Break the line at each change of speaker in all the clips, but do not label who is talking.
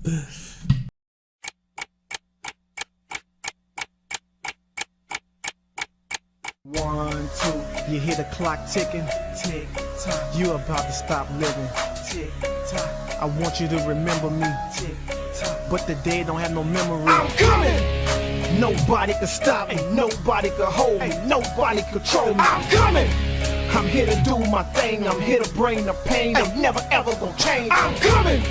1, 2, you hear the clock ticking, tick tock. You about to stop living, tick tock. I want you to remember me, tick tock. But the dead don't have no memory. I'm coming. Nobody can stop me, nobody can hold me, nobody control me. I'm coming. I'm here to do my thing. I'm here to bring the pain. I'm never ever gonna change. I'm coming.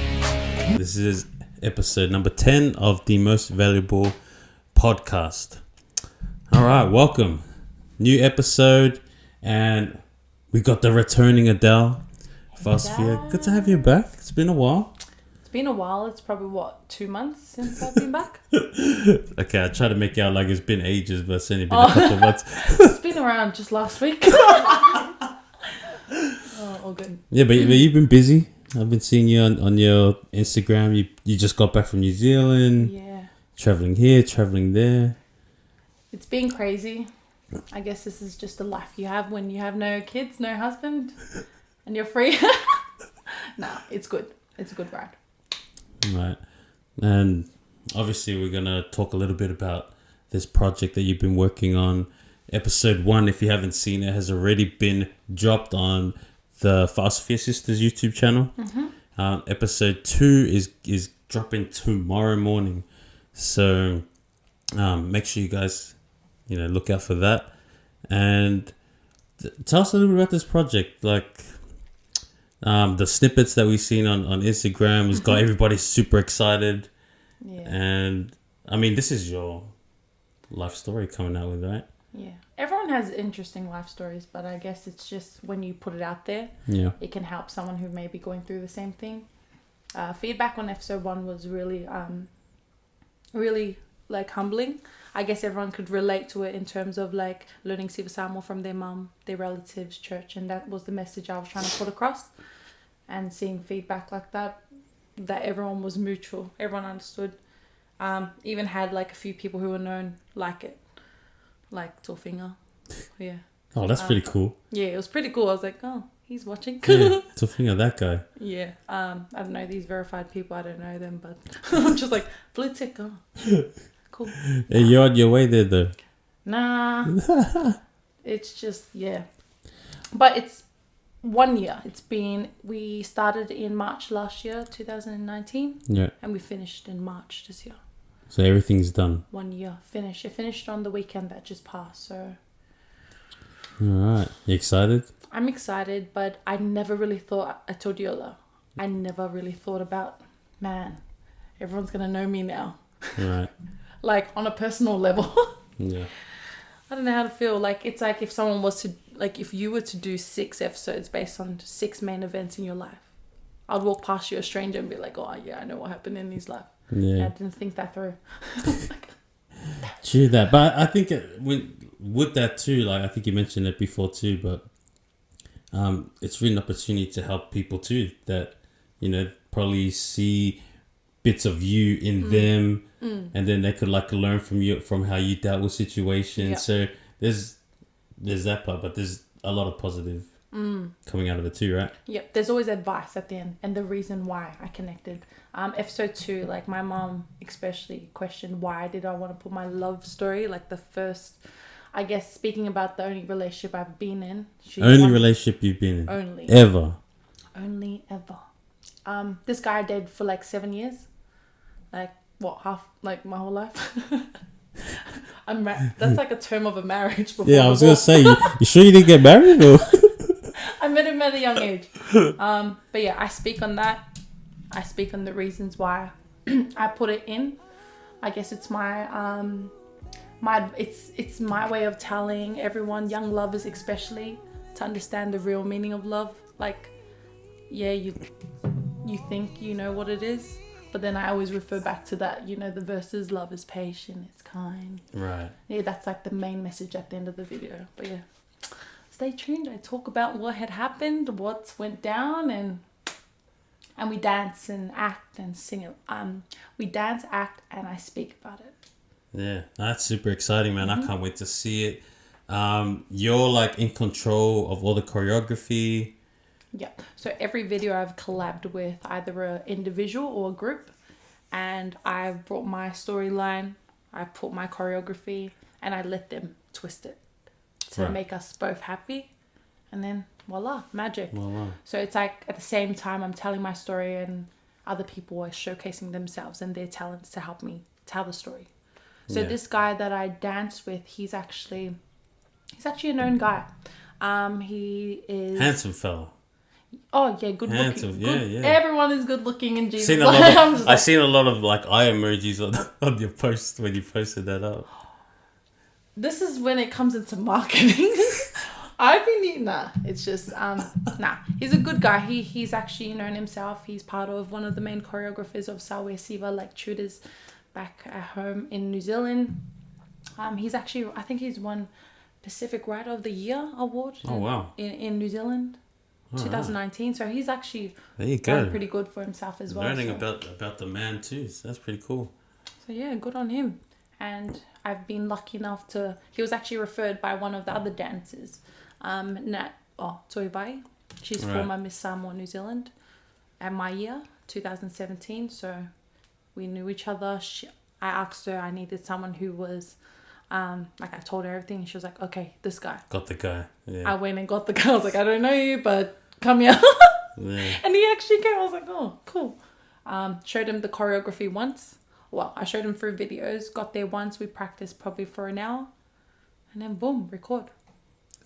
This is episode number 10 of the Most Valuable Podcast. All right, welcome. New episode, and we got the returning Adele. FAAOSOFIA, good to have you back. It's been a while.
It's been a while. It's probably, 2 months since I've been back?
Okay, I try to make it out like it's been ages, but it's only been a couple of months.
It's been around just last week. All good.
Yeah, but you've been busy. I've been seeing you on your Instagram. You just got back from New Zealand.
Yeah.
Traveling here, traveling there.
It's been crazy. I guess this is just the life you have when you have no kids, no husband, and you're free. No, it's good. It's a good ride.
Right. And obviously we're going to talk a little bit about this project that you've been working on. Episode 1, if you haven't seen it, has already been dropped on the FAAOSOFIA Sisters YouTube channel. Mm-hmm. Episode 2 is dropping tomorrow morning. So make sure you guys look out for that. And tell us a little bit about this project. Like the snippets that we've seen on Instagram has got everybody super excited.
Yeah.
And I mean, this is your life story coming out with, right?
Yeah. Everyone has interesting life stories, but I guess it's just when you put it out there, it can help someone who may be going through the same thing. Feedback on episode 1 was really like humbling. I guess everyone could relate to it in terms of like learning Siva Samoa from their mum, their relatives, church, and that was the message I was trying to put across. And seeing feedback like that everyone was mutual, everyone understood. Even had like a few people who were known like it, like Torfinger. Yeah.
Oh, that's pretty cool.
Yeah, it was pretty cool. I was like, oh, he's watching.
Yeah, Torfinger, that guy.
Yeah. I don't know these verified people. I don't know them, but I'm just like, blue tick. Oh. Cool.
Hey, you're on your way there though.
Nah. It's just, yeah. But it's 1 year. We started in March last year, 2019.
Yeah.
And we finished in March this year.
So everything's done.
1 year. Finished. It finished on the weekend that just passed, so.
Alright. You excited?
I'm excited, but I never really thought, I told you earlier, I never really thought about, man, everyone's going to know me now.
Right.
Like on a personal level.
Yeah.
I don't know how to feel. Like it's like if someone was to, like if you were to do 6 episodes based on 6 main events in your life, I'd walk past you a stranger and be like, oh yeah, I know what happened in his life.
Yeah.
I didn't think that through.
True that. But I think with that too, like I think you mentioned it before too, but it's really an opportunity to help people too that, probably see bits of you in them, and then they could like learn from how you dealt with situations. Yep. So there's that part, but there's a lot of positive coming out of it too, right?
Yep. There's always advice at the end and the reason why I connected. Episode 2, like my mom especially questioned why did I want to put my love story, like the first, I guess, speaking about the only relationship I've been in.
Relationship you've been in?
Only.
Ever?
Only ever. This guy I dated for like 7 years. Like, what, half, like my whole life? That's like a term of a marriage.
Yeah, I was going to say, you sure you didn't get married? Or?
I met him at a young age. But yeah, I speak on that. I speak on the reasons why I put it in. I guess it's it's my way of telling everyone, young lovers especially, to understand the real meaning of love. Like, yeah, you think you know what it is, but then I always refer back to that, the verses, love is patient, it's kind.
Right.
Yeah, that's like the main message at the end of the video. But yeah, stay tuned. I talk about what had happened, what went down, and we dance and act and sing it. We dance, act, and I speak about it.
Yeah, that's super exciting, man. I can't wait to see it. You're like in control of all the choreography.
Yeah. So every video I've collabed with either an individual or a group. and I brought my storyline, I put my choreography, and I let them twist it to make us both happy. And then voila, magic.
Wow.
So it's like at the same time I'm telling my story and other people are showcasing themselves and their talents to help me tell the story. So this guy that I dance with, he's actually a known guy. He is
handsome fella.
Oh yeah, good
handsome.
looking.
Yeah.
Everyone is good looking in Jesus.
I've seen a lot of like eye emojis on your post when you posted that up.
This is when it comes into marketing. I've been eating that. It's just he's a good guy. He's actually known himself. He's part of one of the main choreographers of Samoa Siva like tutors back at home in New Zealand. He's actually, I think he's won Pacific Writer of the Year award.
Oh wow!
In New Zealand, 2019. So he's actually
done
pretty good for himself as well.
Learning about the man too. So that's pretty cool.
So yeah, good on him. And I've been lucky enough to. He was actually referred by one of the other dancers, Toibai. She's former Miss Samoa New Zealand, at my year 2017. So we knew each other. I asked her. I needed someone who was. Like I told her everything and she was like, okay, this guy.
Got the guy. Yeah.
I went and got the guy. I was like, I don't know you, but come here.
Yeah.
And he actually came. I was like, oh, cool. Showed him the choreography once. Well, I showed him through videos. Got there once. We practiced probably for an hour. And then boom, record.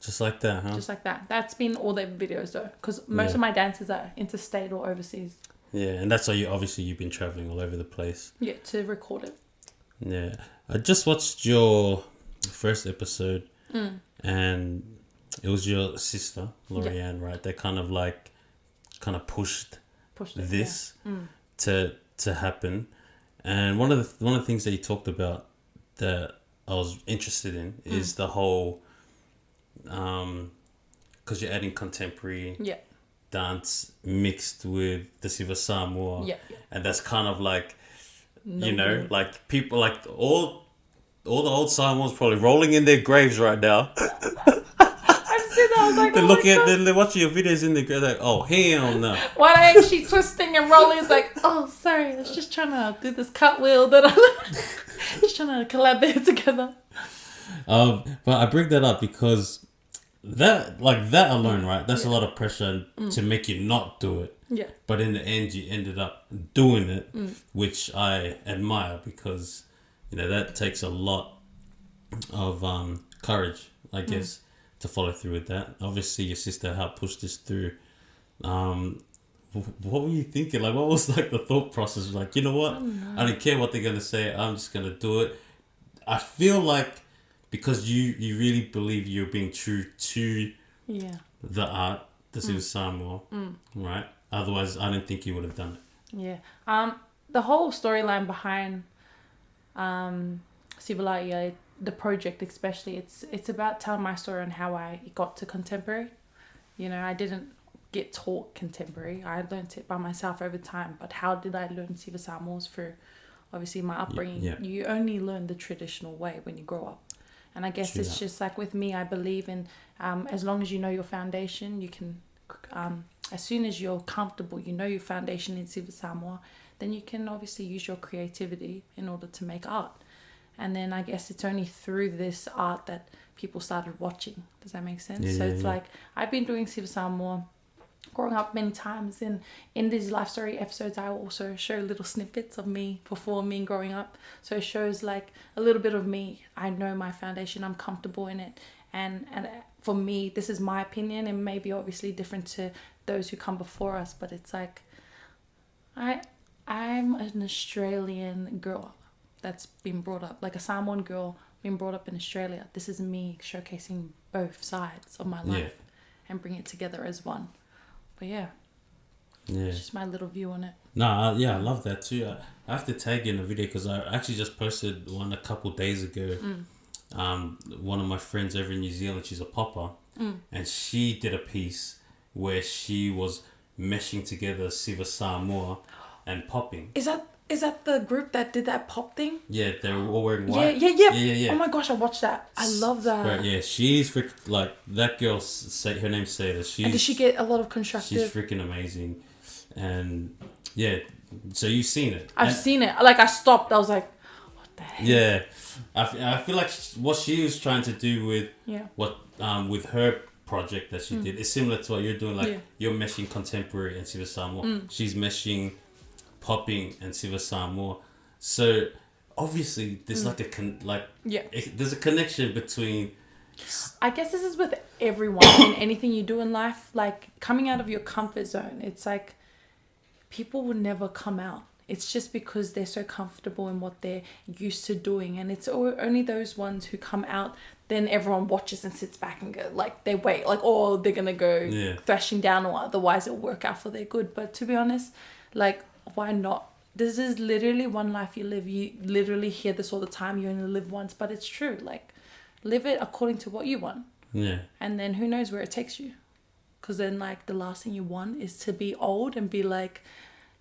Just like that, huh?
Just like that. That's been all their videos though. Because most of my dances are interstate or overseas.
Yeah, and that's why you've been traveling all over the place.
Yeah, to record it.
Yeah. I just watched your first episode and it was your sister, Lorianne, right? That kind of pushed this to happen. And one of the things that you talked about that I was interested in is the whole because you're adding contemporary dance mixed with the Siva Samoa.
Yeah.
And that's kind of like like people like all the old Samoans probably rolling in their graves right now.
I've seen that. I was like,
they're watching your videos in the grave like, oh hell no.
When I actually twisting and rolling, it's like, oh sorry, I was just trying to do this cartwheel that I just trying to collaborate together.
But I bring that up because that alone, right? That's a lot of pressure to make you not do it.
Yeah.
But in the end, you ended up doing it, which I admire because, that takes a lot of courage, I guess, to follow through with that. Obviously, your sister helped push this through. What were you thinking? Like, what was like the thought process? Like, you know what? I don't care what they're going to say. I'm just going to do it. I feel like because you really believe you're being true to the art, the Siva Samoa, right? Otherwise, I don't think you would have done it.
Yeah. The whole storyline behind Siva Laia, the project especially, it's about telling my story on how I got to contemporary. I didn't get taught contemporary. I learned it by myself over time. But how did I learn Siva Samoans? Through obviously my upbringing. Yeah. You only learn the traditional way when you grow up. And I guess it's just like with me, I believe in as long as you know your foundation, you can, as soon as you're comfortable, your foundation in Siva Samoa, then you can obviously use your creativity in order to make art. And then I guess it's only through this art that people started watching. Does that make sense? It's like I've been doing Siva Samoa growing up many times, and in these life story episodes I also show little snippets of me performing growing up, so it shows like a little bit of me. I know my foundation, I'm comfortable in it, and for me this is my opinion, and maybe obviously different to those who come before us, but it's like I'm an Australian girl that's been brought up, like a Samoan girl being brought up in Australia. This is me showcasing both sides of my life and bring it together as one. But it's just my little view on it.
No, I love that too. I have to tag you in a video because I actually just posted one a couple days ago. One of my friends over in New Zealand, she's a popper, and she did a piece where she was meshing together Siva Samoa and popping.
Is that the group that did that pop thing?
Yeah, they were all wearing white.
Yeah. Oh my gosh, I watched that. I love that.
Right, yeah, she's like that girl. Her name's Seda.
And did she get a lot of constructive?
She's freaking amazing, and yeah, So you've seen it.
I've seen it. Like, I stopped. I was like, what the heck?
Yeah. I feel like what she was trying to do with with her project that she did is similar to what you're doing. Like, you're meshing contemporary and Siva Samoa. She's meshing popping and Siva Samoa. So obviously there's there's a connection between.
I guess this is with everyone in anything you do in life. Like, coming out of your comfort zone, it's like people will never come out. It's just because they're so comfortable in what they're used to doing, and it's only those ones who come out. Then everyone watches and sits back and go, like, they wait, like, oh, they're gonna go thrashing down, or otherwise it'll work out for their good. But to be honest, like, why not? This is literally one life you live. You literally hear this all the time. You only live once, but it's true. Like, live it according to what you want.
Yeah.
And then who knows where it takes you? Because then, like, the last thing you want is to be old and be like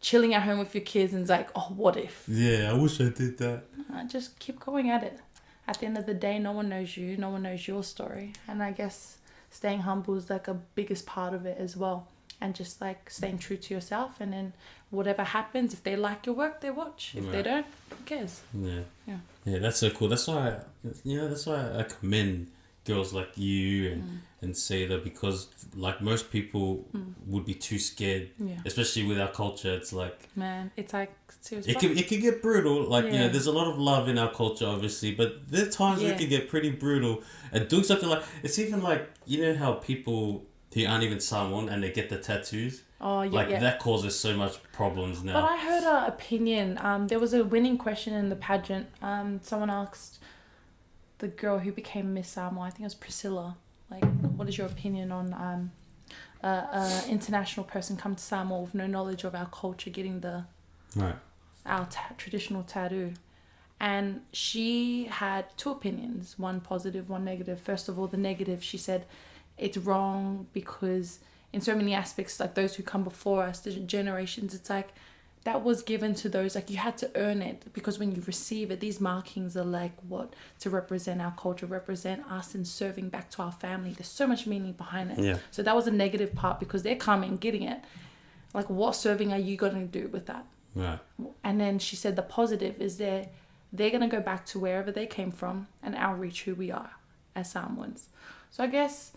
chilling at home with your kids and it's like, oh, what if?
Yeah, I wish I did that.
Just keep going at it. At the end of the day, no one knows you. No one knows your story. And I guess staying humble is like a biggest part of it as well. And just like staying true to yourself. And then whatever happens, if they like your work, they watch. If they don't, who cares? Yeah,
that's so cool. That's why I commend girls like you and say that, because like most people would be too scared, especially with our culture. It's like,
man, it's like seriously,
it could get brutal. Like, you know, there's a lot of love in our culture, obviously, but there are times where it could get pretty brutal. And doing something like, it's even like, you know how people who aren't even Samoan and they get the tattoos.
Oh, yeah,
like that causes so much problems now.
But I heard an opinion. There was a winning question in the pageant. Someone asked the girl who became Miss Samoa, I think it was Priscilla, like, what is your opinion on international person come to Samoa with no knowledge of our culture getting our traditional tattoo? And she had two opinions, one positive, one negative. First of all, the negative, she said it's wrong because in so many aspects, like those who come before us, the generations, it's like that was given to those, like you had to earn it, because when you receive it, these markings are like what, to represent our culture, represent us and serving back to our family. There's so much meaning behind it. So that was a negative part, because they're coming, getting it. Like, what serving are you going to do with that?
Right.
And then she said the positive is they're going to go back to wherever they came from and outreach who we are as Samoans. So I guess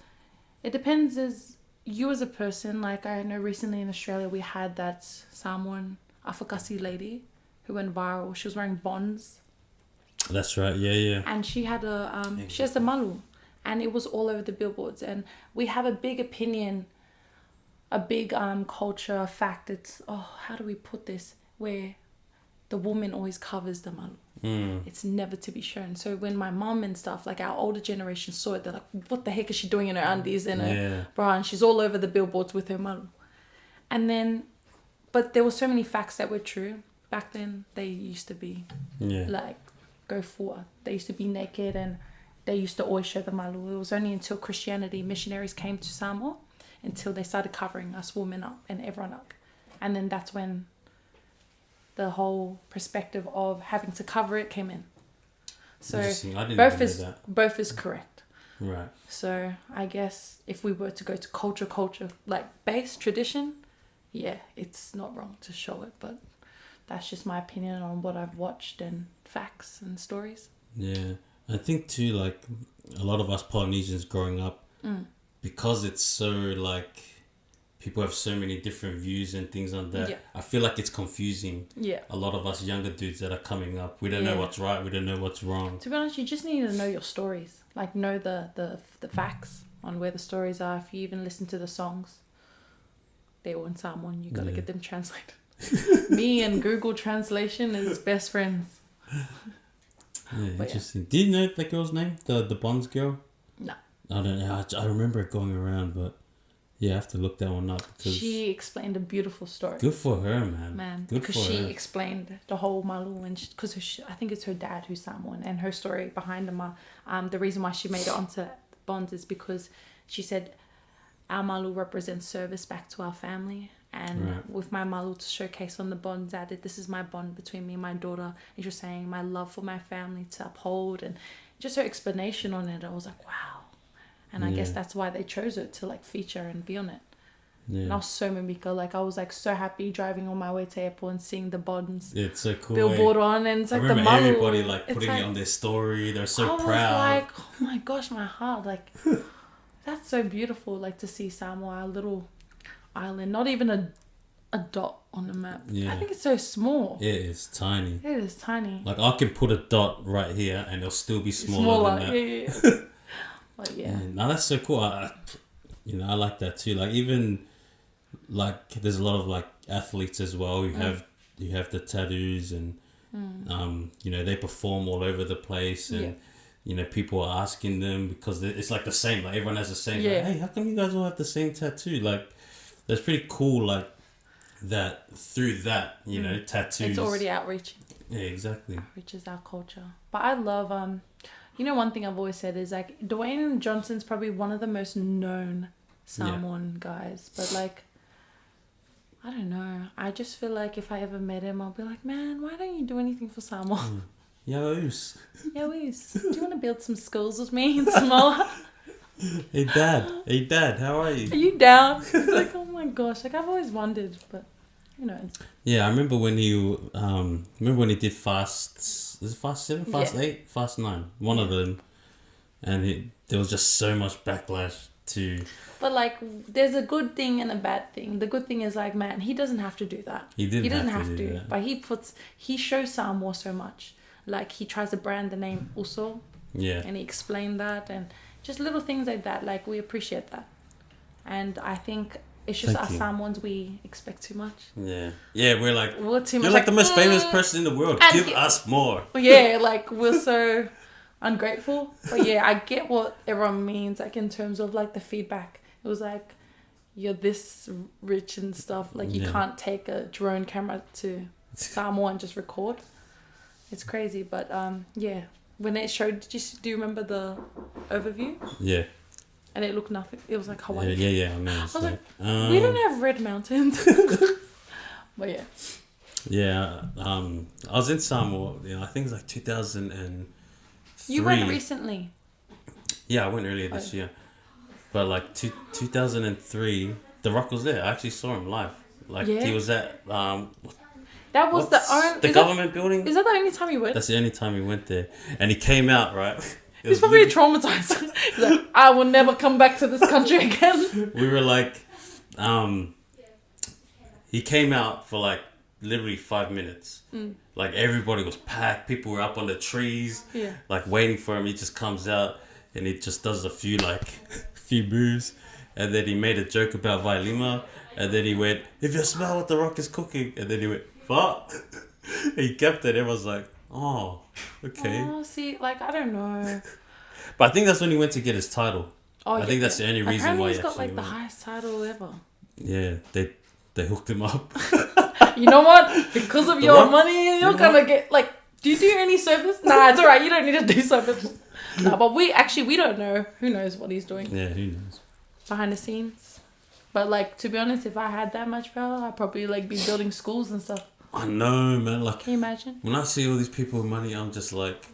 it depends as you as a person. Like, I know recently in Australia we had that Samoan Afakasi lady who went viral. She was wearing bonds.
That's right. Yeah.
And she had she has the malu, and it was all over the billboards. And we have a big opinion, a big culture fact. It's, how do we put this? Where the woman always covers the malu. It's never to be shown. So when my mum and stuff, like our older generation saw it, they're like, what the heck is she doing in her undies and her bra? And she's all over the billboards with her malu. And then, but there were so many facts that were true. Back then, they used to be like, go for. They used to be naked and they used to always show the malu. It was only until Christianity, missionaries came to Samoa, until they started covering us women up and everyone up. And then that's when the whole perspective of having to cover it came in. So both is correct.
Right.
So I guess if we were to go to culture like base tradition, it's not wrong to show it, but that's just my opinion on what I've watched and facts and stories.
Yeah. I think too, like a lot of us Polynesians growing up, because it's so like people have so many different views and things like that. I feel like it's confusing. A lot of us younger dudes that are coming up, we don't know what's right, we don't know what's wrong.
To be honest, you just need to know your stories. Like, know the facts on where the stories are. If you even listen to the songs, they're all in Samoan. You got to get them translated. Me and Google Translation is best friends.
Interesting. Do you know the girl's name? The Bonds girl?
No.
I don't know. I remember it going around, but I have to look that one up, because
she explained a beautiful story.
Good for her, man. Good
because she explained the whole malu, and because I think it's her dad who's Samoan, and her story behind the reason why she made it onto Bonds is because she said our malu represents service back to our family, and with my malu to showcase on the Bonds added, this is my bond between me and my daughter, and you're saying my love for my family to uphold, and just her explanation on it, I was like, wow. And I guess that's why they chose it to like feature and be on it.
Yeah.
And I was so mamika. Like, I was like so happy driving on my way to airport and seeing the Bodens
It's so cool.
billboard on, and it's
I
like the
remember
malu.
everybody like
It's
putting
like,
it on their story. They're so
I was
proud.
like, oh my gosh, my heart. Like, that's so beautiful. Like, to see Samoa, a little island, not even a dot on the map.
Yeah.
I think it's so small.
It is tiny.
It is tiny.
Like, I can put a dot right here and it'll still be smaller than that.
Yeah. But yeah.
Now that's so cool. I like that too. Like, even like there's a lot of like athletes as well. You have the tattoos, and they perform all over the place, and people are asking them because it's like the same. Like, everyone has the same. Like, hey, how come you guys all have the same tattoo? Like, that's pretty cool. Like, that through that, tattoos.
It's already outreaching.
Yeah, exactly.
Outreaches our culture. But I love one thing I've always said is like Dwayne Johnson's probably one of the most known Samoan guys. But like, I don't know. I just feel like if I ever met him, I'll be like, man, why don't you do anything for Samoa?
Yoos.
Yoos. Do you want to build some schools with me in Samoa?
Hey dad, how are you?
Are you down? It's like, oh my gosh. Like, I've always wondered, but who knows?
Yeah, I remember when he did Fast 7, Fast 8, Fast 9, one of them, and there was just so much backlash to.
But like, there's a good thing and a bad thing. The good thing is like, man, he doesn't have to do that.
He doesn't have to do that.
But he shows Samoa so much. Like, he tries to brand the name Uso.
Yeah.
And he explained that, and just little things like that. Like, we appreciate that. And I think it's just us Samoans, we expect too much.
Yeah. Yeah, we're like,
we're too much.
You're like the most famous person in the world. Give us more.
Yeah, like, we're so ungrateful. But yeah, I get what everyone means, like, in terms of like the feedback. It was like, you're this rich and stuff. Like, you can't take a drone camera to Samoa and just record. It's crazy. But yeah, when it showed, do you remember the overview?
Yeah.
And it looked nothing. It was like Hawaii.
Yeah. I mean,
I was like, we don't have red mountains. But yeah.
Yeah. I was in Samoa. I think it's like 2003.
You went recently.
Yeah, I went earlier this year. But like 2003, The Rock was there. I actually saw him live. Like, he was at
that was the
government building.
Is that the only time you went?
That's the only time he went there, and he came out right.
He's probably traumatized. He's like, I will never come back to this country again.
We were like, he came out for like literally 5 minutes. Like, everybody was packed. People were up on the trees, like waiting for him. He just comes out and he just does a few moves, and then he made a joke about Vailima, and then he went, "If you smell what The Rock is cooking," and then he went, "What?" He kept it. Everyone's like, "Oh, okay."
Oh, see, like, I don't know.
But I think that's when he went to get his title.
Oh,
I think that's the only reason
apparently
why
he's
he
got like
actually
the
won.
highest title ever.
Yeah, they hooked him up.
You know what? Because of your money, you're gonna get like. Do you do any service? Nah, it's alright. You don't need to do service. No, but we don't know. Who knows what he's doing?
Yeah, who knows?
Behind the scenes. But like, to be honest, if I had that much power, I'd probably like be building schools and stuff.
I know, man. Like,
can you imagine?
When I see all these people with money, I'm just like,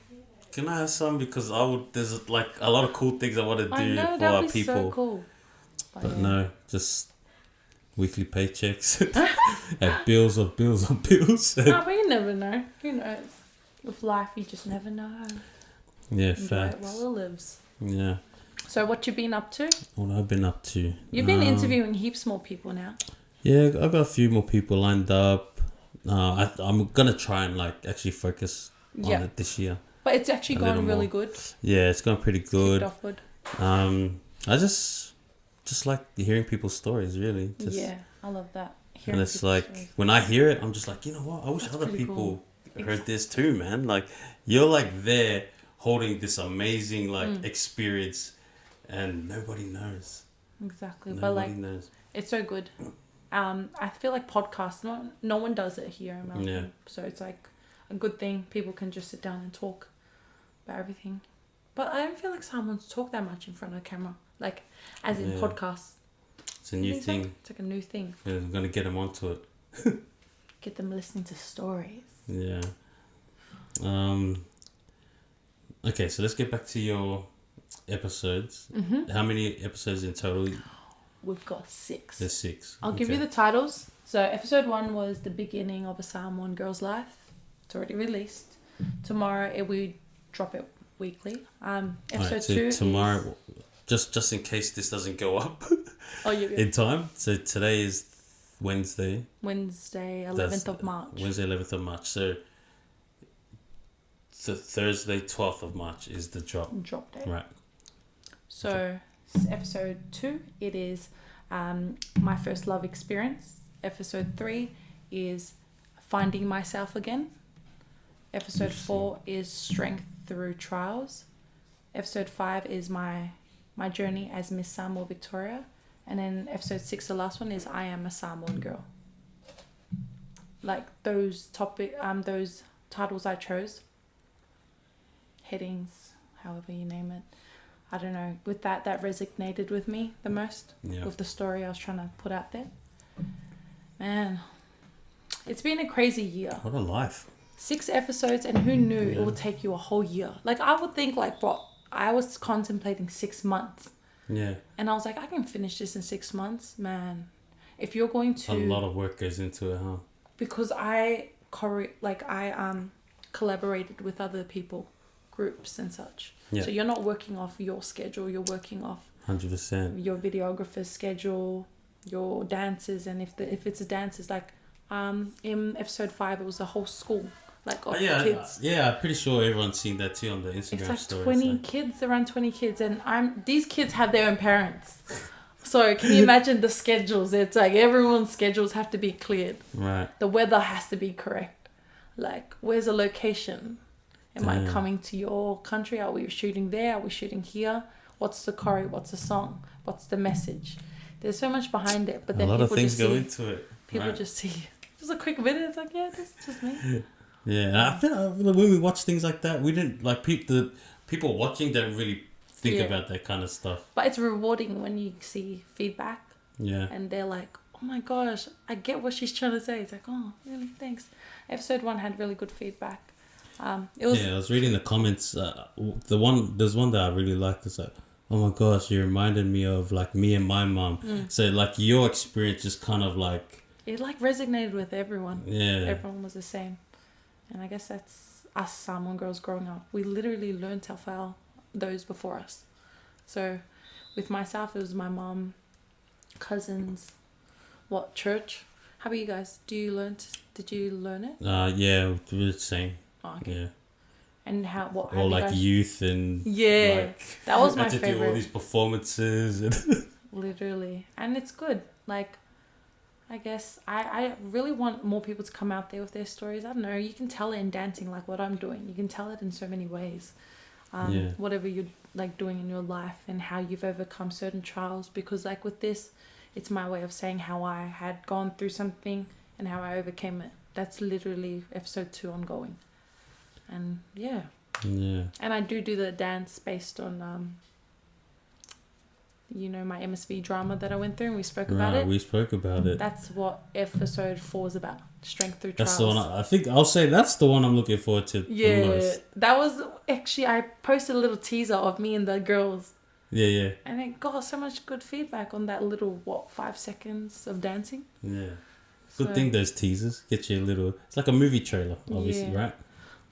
can I have some? Because there's like a lot of cool things I want to do for our people.
So cool.
But no, just weekly paychecks and bills on bills on bills.
Nah, but you never know. Who knows? With life, you just never know.
Yeah,
enjoy
facts.
it while it lives.
Yeah.
So what you been up to?
What I've been up to?
You've been interviewing heaps more people now.
Yeah, I've got a few more people lined up. I'm gonna try and like actually focus on it this year.
But it's actually going really good.
Yeah, it's going pretty good.
Kicked off good.
I just like hearing people's stories, really.
Yeah, I love that.
And it's like stories. When I hear it, I'm just like, you know what? I wish other people heard this too, man. Like, you're like there holding this amazing experience, and nobody knows.
Exactly,
nobody knows.
It's so good. I feel like podcasts, no one does it here in Melbourne. Yeah. So it's like a good thing. People can just sit down and talk about everything. But I don't feel like Samoans talk that much in front of a camera, like as in podcasts.
It's a new thing.
It's like a new thing.
Yeah, I'm gonna get them onto it.
Get them listening to stories.
Yeah. Okay, so let's get back to your episodes. Mm-hmm. How many episodes in total?
we've got 6.
There's 6.
I'll give you the titles. So episode 1 was the beginning of a Samoan girl's life. It's already released. Tomorrow we drop it weekly. Episode 2
tomorrow, just in case this doesn't go up in time. So today is Wednesday.
Wednesday, 11th of March.
Wednesday, 11th of March. So the Thursday, 12th of March is the drop
date.
Right.
So episode 2, it is my first love experience. Episode 3 is finding myself again. Episode 4 is strength through trials. Episode 5 is my journey as Miss Samoa Victoria. And then episode 6, the last one, is I am a Samoan girl. Like those those titles I chose, headings, however you name it. I don't know. With that resonated with me the most.
Yeah.
With the story I was trying to put out there. Man, it's been a crazy year.
What a life.
6 episodes, and who knew it would take you a whole year? Like, I would think, like, bro, I was contemplating 6 months.
Yeah.
And I was like, I can finish this in 6 months. Man, if you're going to...
A lot of work goes into it, huh?
Because I collaborated with other people, groups and such.
Yeah.
So you're not working off your schedule, you're working off
100%.
your videographer's schedule, your dancers, and if it's a dance, it's like in episode 5 it was a whole school like of kids.
Yeah, I'm pretty sure everyone's seen that too on the Instagram
it's like
stories.
20 kids, around 20 kids, and these kids have their own parents. So can you imagine the schedules? It's like everyone's schedules have to be cleared.
Right.
The weather has to be correct. Like, where's the location? Am I coming to your country? Are we shooting there? Are we shooting here? What's the choreo? What's the song? What's the message? There's so much behind it, but then
a lot
people
of things
just
go
see,
into it.
People just see just a quick minute. It's like, yeah, this is just me.
Yeah, and I feel like when we watch things like that, we didn't like the people watching don't really think about that kind of stuff.
But it's rewarding when you see feedback.
Yeah.
And they're like, oh my gosh, I get what she's trying to say. It's like, oh, really? Thanks. Episode 1 had really good feedback. It was.
Yeah, I was reading the comments. There's one that I really liked. It's like, oh my gosh, you reminded me of like me and my mom. So like your experience just kind of like.
It like resonated with everyone.
Yeah.
Everyone was the same. And I guess that's us Samoan girls growing up. We literally learned to file those before us. So with myself, it was my mom, cousins, church. How about you guys? Did you learn it?
Yeah, we were the same.
Oh, okay.
Yeah.
And what?
Or like youth and.
Yeah,
like,
that was my
had to
favorite.
do all these performances and.
Literally, and it's good. Like, I guess I really want more people to come out there with their stories. I don't know. You can tell it in dancing, like what I'm doing. You can tell it in so many ways. Whatever you're like doing in your life and how you've overcome certain trials. Because like with this, it's my way of saying how I had gone through something and how I overcame it. That's literally episode 2 ongoing. And yeah. And I do the dance based on my MSV drama that I went through, and we spoke about it.
We spoke about it.
That's what episode 4 is about. Strength through
trials. That's the one.
I
think I'll say that's the one I'm looking forward to the most.
That was actually, I posted a little teaser of me and the girls.
Yeah.
And it got so much good feedback on that little 5 seconds of dancing.
Yeah. Good thing those teasers get you a little. It's like a movie trailer, obviously, right?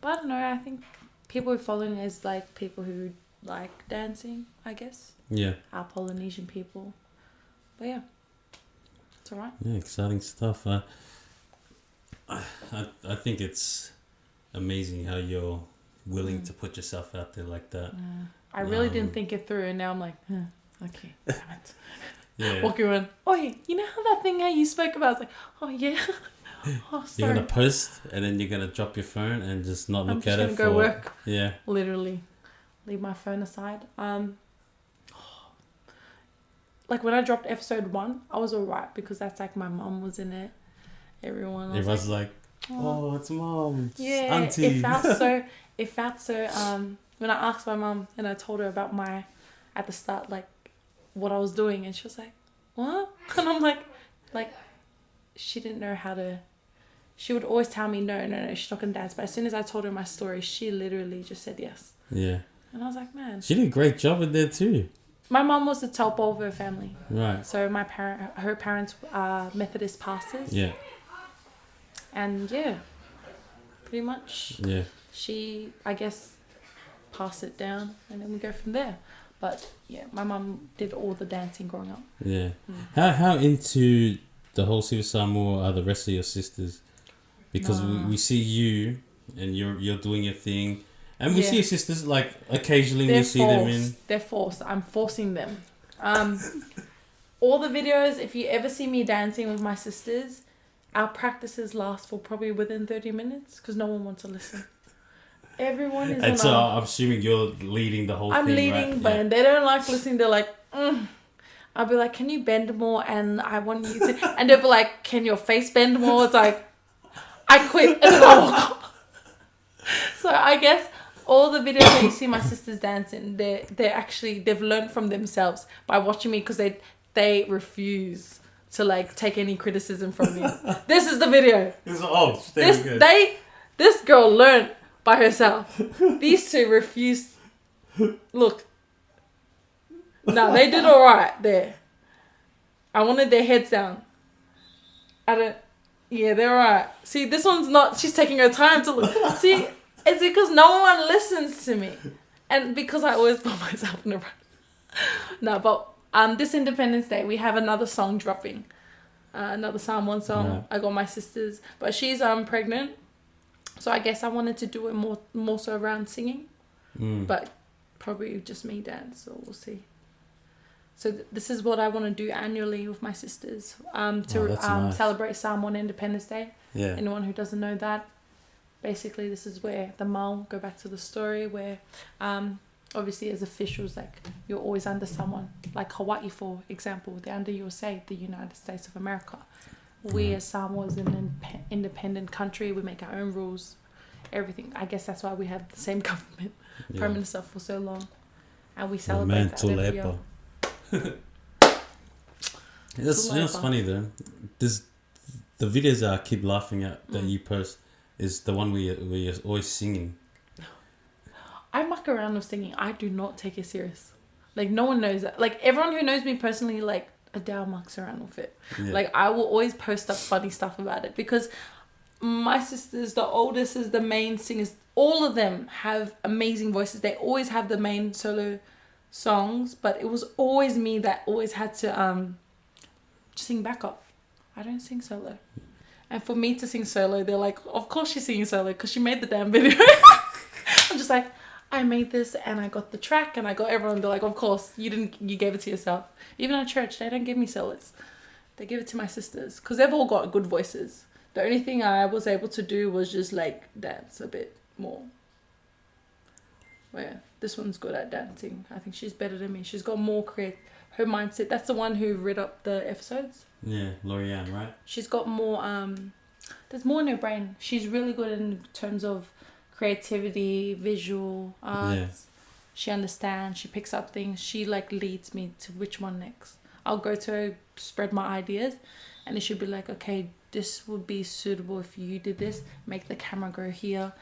But I don't know. I think people who are following is like people who like dancing, I guess.
Yeah.
Our Polynesian people. But yeah, it's alright.
Yeah, exciting stuff. I think it's amazing how you're willing to put yourself out there like that.
I really didn't think it through, and now I'm like, okay, damn it.
Yeah.
Walking around, you know how you spoke about? I was like, oh yeah. Oh, sorry.
You're gonna post, and then you're gonna drop your phone and just not look at it. I'm just
gonna go work.
Yeah.
Literally, leave my phone aside. Like when I dropped episode 1, I was alright because that's like my mum was in it. Everyone
was like, oh, it's mom. It's
yeah,
auntie.
It felt so. When I asked my mum and I told her about at the start, like what I was doing, and she was like, what? And I'm like, she didn't know how to. She would always tell me, no, she's not gonna dance. But as soon as I told her my story, she literally just said yes.
Yeah.
And I was like, man.
She did a great job in there too.
My mum was the top of her family.
Right.
So her parents are Methodist pastors.
Yeah.
And yeah, pretty much.
Yeah.
She, I guess, passed it down, and then we go from there. But yeah, my mum did all the dancing growing up.
Yeah. How into the whole Siva Samoa are the rest of your sisters? Because we see you and you're doing your thing. And we see your sisters, like, occasionally we see them in...
They're forced. I'm forcing them. All the videos, if you ever see me dancing with my sisters, our practices last for probably within 30 minutes because no one wants to listen. Everyone is
And so I'm assuming you're leading the whole thing,
I'm leading,
right?
but they don't like listening. They're like, I'll be like, can you bend more? And I want you to... And they'll be like, can your face bend more? It's like, I quit. And then I walk off. So I guess... all the videos that you see my sisters dancing, they've learned from themselves by watching me because they refuse to like take any criticism from me. This is the video. This girl learned by herself. These two refused. Look. No, they did all right there. I wanted their heads down. Yeah, they're all right. See, this one's not. She's taking her time to look. See. It's because no one listens to me. And because I always put myself in the front. No, but this Independence Day, we have another song dropping. Another Samoan song. Yeah. I got my sisters. But she's pregnant. So I guess I wanted to do it more so around singing. But probably just me dance. So we'll see. So this is what I want to do annually with my sisters. Nice. Celebrate Samoan Independence Day.
Yeah.
Anyone who doesn't know that. Basically, this is where the Mau, go back to the story, where obviously as officials, like, you're always under someone. Like Hawaii, for example, they're under USA, the United States of America. We as Samoans, an independent country, we make our own rules, everything. I guess that's why we have the same government, Prime Minister for so long. And we celebrate that every year.
That's funny though. The videos that I keep laughing at that you post, is the one where you're always singing.
I muck around with singing. I do not take it serious. Like, no one knows that. Like, everyone who knows me personally, like, Adele mucks around with it. Yeah. Like, I will always post up funny stuff about it. Because my sisters, the oldest is the main singers. All of them have amazing voices. They always have the main solo songs. But it was always me that always had to sing backup. I don't sing solo. And for me to sing solo, they're like, of course she's singing solo because she made the damn video. I'm just like, I made this and I got the track and I got everyone. They're like, of course, you gave it to yourself. Even at church, they don't give me solos. They give it to my sisters because they've all got good voices. The only thing I was able to do was just like dance a bit more. Well, yeah, this one's good at dancing. I think she's better than me. She's got more her mindset. That's the one who read up the episodes.
Yeah, Lorianne, right?
She's got more, there's more in her brain. She's really good in terms of creativity, visual arts. Yeah. She understands, she picks up things. She like leads me to which one next. I'll go to her, spread my ideas, and it should be like, okay, this would be suitable if you did this. Make the camera go here.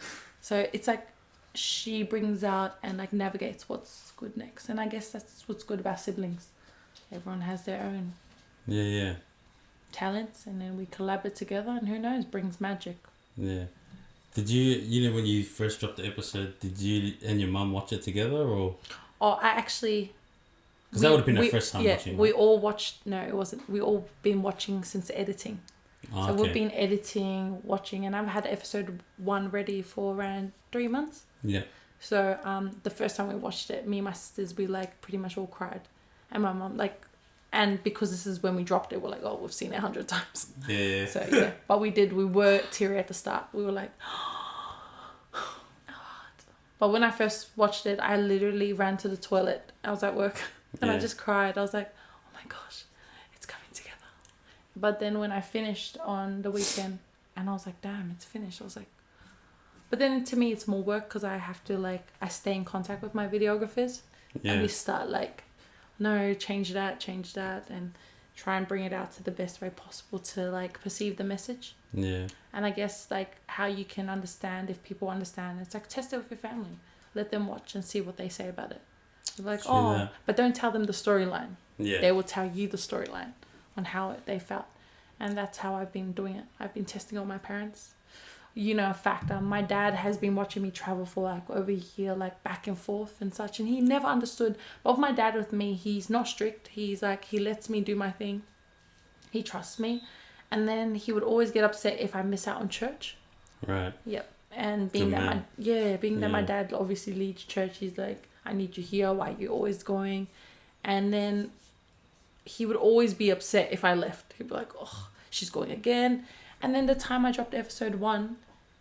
So it's like she brings out and like navigates what's good next. And I guess that's what's good about siblings. Everyone has their own talents, and then we collaborate together, and who knows, brings magic.
Yeah. Did you know when you first dropped the episode, did you and your mum watch it together, or?
Oh, I actually.
Because that would have been the first time watching.
We all watched. No, it wasn't. We all been watching since editing. Oh, so we've been editing, watching, and I've had episode 1 ready for around 3 months.
Yeah.
So the first time we watched it, me and my sisters, we like pretty much all cried, and my mum like. And because this is when we dropped it, we're like, oh, we've seen it 100 times.
Yeah.
So, yeah. But we were teary at the start. We were like, but when I first watched it, I literally ran to the toilet. I was at work and I just cried. I was like, oh my gosh, it's coming together. But then when I finished on the weekend and I was like, damn, it's finished. I was like, but then to me, it's more work because I have to like, I stay in contact with my videographers and we start like, no, change that, and try and bring it out to the best way possible to like perceive the message.
Yeah.
And I guess like how you can understand, if people understand, it's like test it with your family. Let them watch and see what they say about it. Like,
True
oh,
that.
but don't tell them the storyline.
Yeah.
They will tell you the storyline on how they felt. And that's how I've been doing it. I've been testing all my parents. You know, a fact, my dad has been watching me travel for like over a year, like back and forth and such. And he never understood. But with my dad with me, he's not strict. He's like, he lets me do my thing. He trusts me. And then he would always get upset if I miss out on church.
Right.
Yep. And being that
Yeah.
my dad obviously leads church, he's like, I need you here. Why are you always going? And then he would always be upset if I left. He'd be like, oh, she's going again. And then the time I dropped episode 1,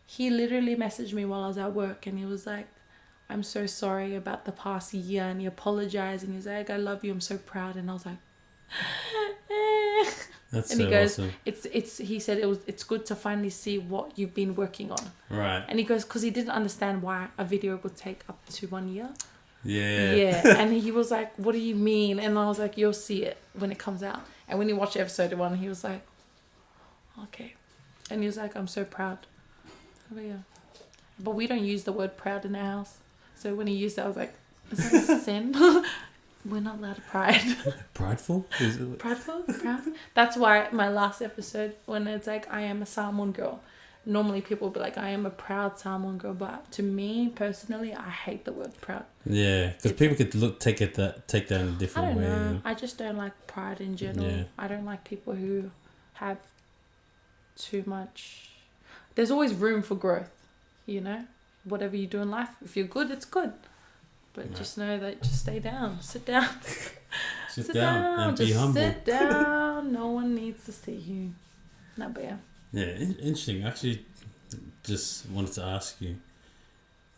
he literally messaged me while I was at work, and he was like, I'm so sorry about the past year, and he apologized, and he's like, I love you, I'm so proud. And I was like,
That's
and
so
he goes,
awesome.
he said it's good to finally see what you've been working on.
Right.
And he goes, because he didn't understand why a video would take up to 1 year.
Yeah.
Yeah. And he was like, what do you mean? And I was like, you'll see it when it comes out. And when he watched episode 1, he was like, okay. And he was like, I'm so proud. But yeah. But we don't use the word proud in our house. So when he used it, I was like, is that a sin? We're not allowed to pride.
Prideful? Is it?
Prideful? Proud? That's why my last episode, when it's like, I am a Samoan girl. Normally people will be like, I am a proud Samoan girl. But to me, personally, I hate the word proud.
Yeah, because people could take that in a different
I don't
way.
know. I just don't like pride in general.
Yeah.
I don't like people who have too much. There's always room for growth, you know? Whatever you do in life, if you're good, it's good. But
Right.
just know that just stay down. Sit down.
Sit down and be
just
humble.
sit down. No one needs to see you. No, but yeah.
Yeah, interesting. Actually, just wanted to ask you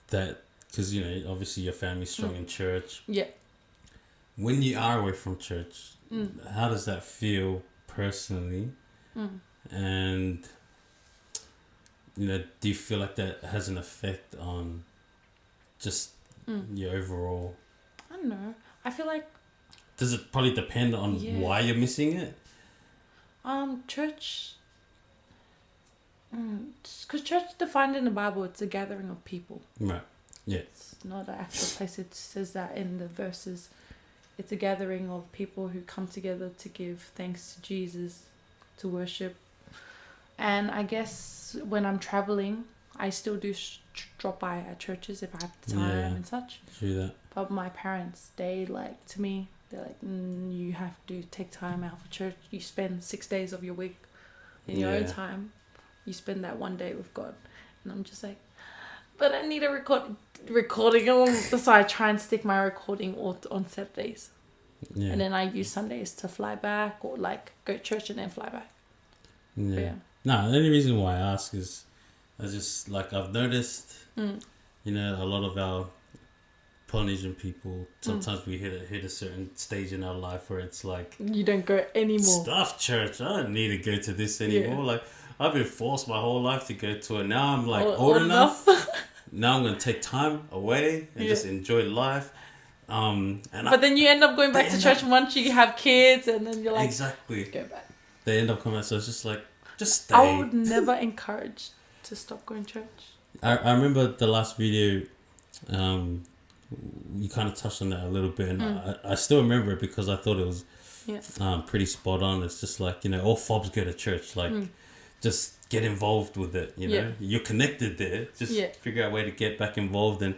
that, because, you know, obviously your family's strong in church.
Yeah.
When you are away from church, how does that feel personally? And, you know, do you feel like that has an effect on just your overall...
I don't know. I feel like
Does it probably depend on why you're missing it?
church... Because church defined in the Bible, it's a gathering of people.
Right. Yeah.
It's not an actual place. It says that in the verses. It's a gathering of people who come together to give thanks to Jesus, to worship. And I guess when I'm traveling, I still do drop by at churches if I have the time and such.
True that.
But my parents, they like, to me, they're like, you have to take time out for church. You spend 6 days of your week in your own time. You spend that one day with God. And I'm just like, but I need a recording. So I try and stick my recording on Saturdays.
Yeah.
And then I use Sundays to fly back, or like go to church and then fly back.
Yeah. No, the only reason why I ask is I've noticed, you know, a lot of our Polynesian people, sometimes we hit a certain stage in our life where it's like,
you don't go anymore.
Stuff church. I don't need to go to this anymore. Like, I've been forced my whole life to go to it. Now I'm like old enough. Now I'm going to take time away and just enjoy life. But
then you end up going back to church once you have kids, and then you're like,
exactly.
go back.
They end up coming out, so it's just like, just stay.
I would never encourage to stop going to church.
I remember the last video, you kind of touched on that a little bit, and I still remember it because I thought it was pretty spot on. It's just like, you know, all fobs go to church, like just get involved with it, you know. You're connected there, just figure out a way to get back involved and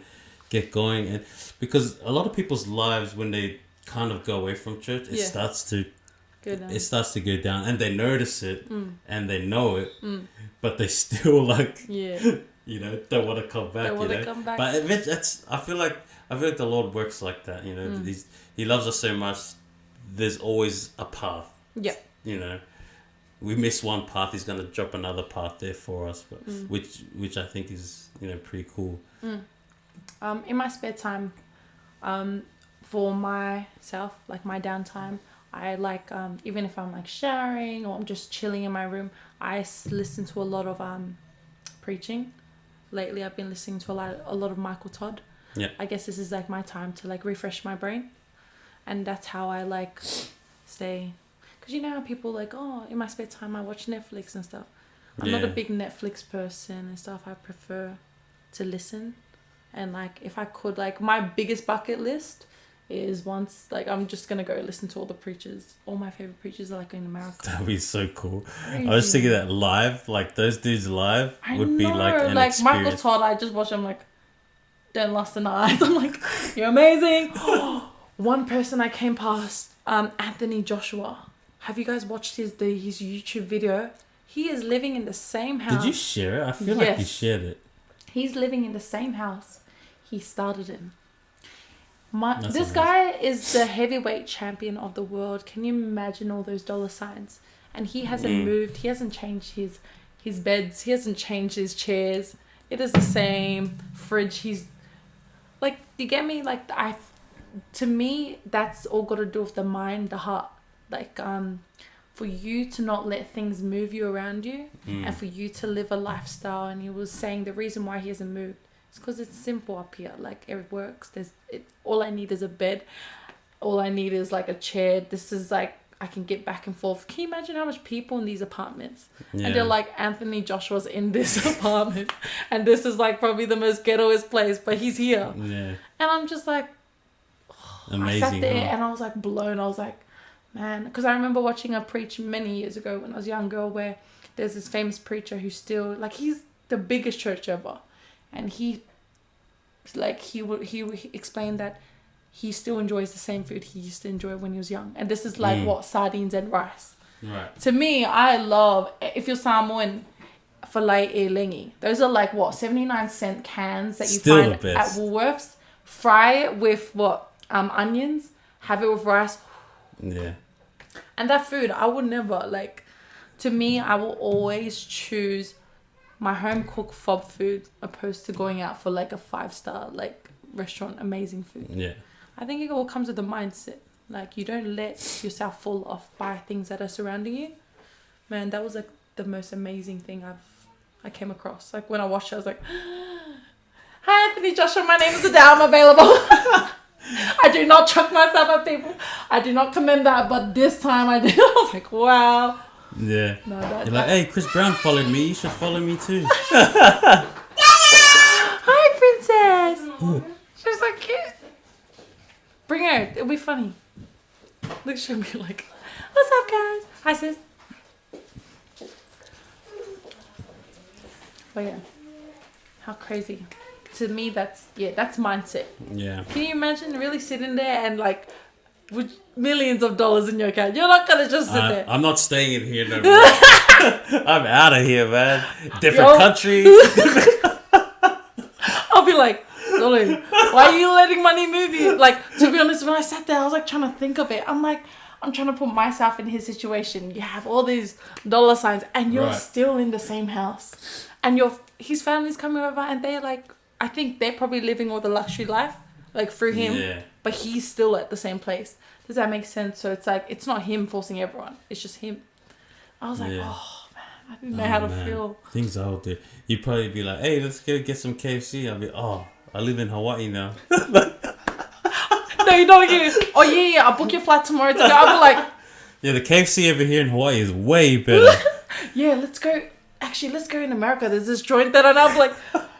get going. And because a lot of people's lives, when they kind of go away from church, it starts to go down, and they notice it and they know it, but they still like you know, don't want to come back. But I feel like the Lord works like that, you know. He loves us so much. There's always a path. You know, we miss one path, He's going to drop another path there for us, but which I think is, you know, pretty cool.
In my spare time, for myself, like my downtime, I like, even if I'm like showering or I'm just chilling in my room, I listen to a lot of preaching. Lately I've been listening to a lot of Michael Todd. I guess this is like my time to like refresh my brain, and that's how I like stay, because you know how people like, oh, in my spare time I watch Netflix and stuff. I'm not a big Netflix person and stuff. I prefer to listen. And like, if I could, like, my biggest bucket list is once, like, I'm just gonna go listen to all the preachers. All my favorite preachers are like in America.
That'd be so cool.
Crazy.
I was thinking that live, like those dudes live, would be like an
like
experience.
Michael Todd, I just watch him like, don't lust the night. I'm like, you're amazing. One person I came past, Anthony Joshua. Have you guys watched his YouTube video? He is living in the same house.
Did you share it? I feel like you shared it.
He's living in the same house he started in. This
amazing.
guy is the heavyweight champion of the world. Can you imagine all those dollar signs? And he hasn't moved. He hasn't changed his beds. He hasn't changed his chairs. It is the same fridge. He's like, you get me? Like, to me, that's all got to do with the mind, the heart. Like, for you to not let things move you around you, and for you to live a lifestyle. And he was saying the reason why he hasn't moved is because it's simple up here. Like, it works. All I need is a bed. All I need is like a chair. This is like, I can get back and forth. Can you imagine how much people in these apartments? Yeah. And they're like, Anthony Joshua's in this apartment, and this is like probably the most ghettoest place, but he's here.
Yeah.
And I'm just like,
amazing.
I sat there and I was like blown. I was like, man, because I remember watching a preach many years ago when I was a young girl, where there's this famous preacher who's still like, he's the biggest church ever, and he explained that he still enjoys the same food he used to enjoy when he was young, and this is like sardines and rice.
Right.
To me, I love, if you're Samoan, filet e lengi. Those are like 79-cent cans that you
still
find at Woolworths. Fry it with onions. Have it with rice.
Yeah.
And that food, I would never, like, to me, I will always choose my home cooked fob food opposed to going out for like a 5-star like restaurant, amazing food.
Yeah.
I think it all comes with the mindset. Like, you don't let yourself fall off by things that are surrounding you. Man, that was like the most amazing thing I came across. Like, when I watched it, I was like, hi Anthony Joshua, my name is Adele, I'm available. I do not chuck myself at people. I do not commend that, but this time I did. I was like, wow.
Yeah.
No,
you're like, hey, Chris Brown followed me. You should follow me too.
Hi, princess. She's like cute. Bring her. It'll be funny. Look, she'll be like, what's up, guys? Hi, sis. But yeah, how crazy. To me, that's mindset.
Yeah.
Can you imagine really sitting there and like with millions of dollars in your account? You're not gonna just sit there.
I'm not staying in here no more. I'm out of here, man. Different country.
I'll be like, Lily, why are you letting money move you? Like, to be honest, when I sat there, I was like trying to think of it. I'm like, I'm trying to put myself in his situation. You have all these dollar signs and you're still in the same house. And his family's coming over and they're like, I think they're probably living all the luxury life, like through him. Yeah. But he's still at the same place. Does that make sense? So it's like, it's not him forcing everyone. It's just him. I was like, oh man, I didn't know how to feel.
Things are out there. You'd probably be like, hey, let's go get some KFC. I'll be, I live in Hawaii now.
No, you don't get it. Oh yeah, I'll book your flight tomorrow to go. I'll be like,
yeah, the KFC over here in Hawaii is way better.
Yeah, let's go. Actually, let's go in America. There's this joint that I'm like,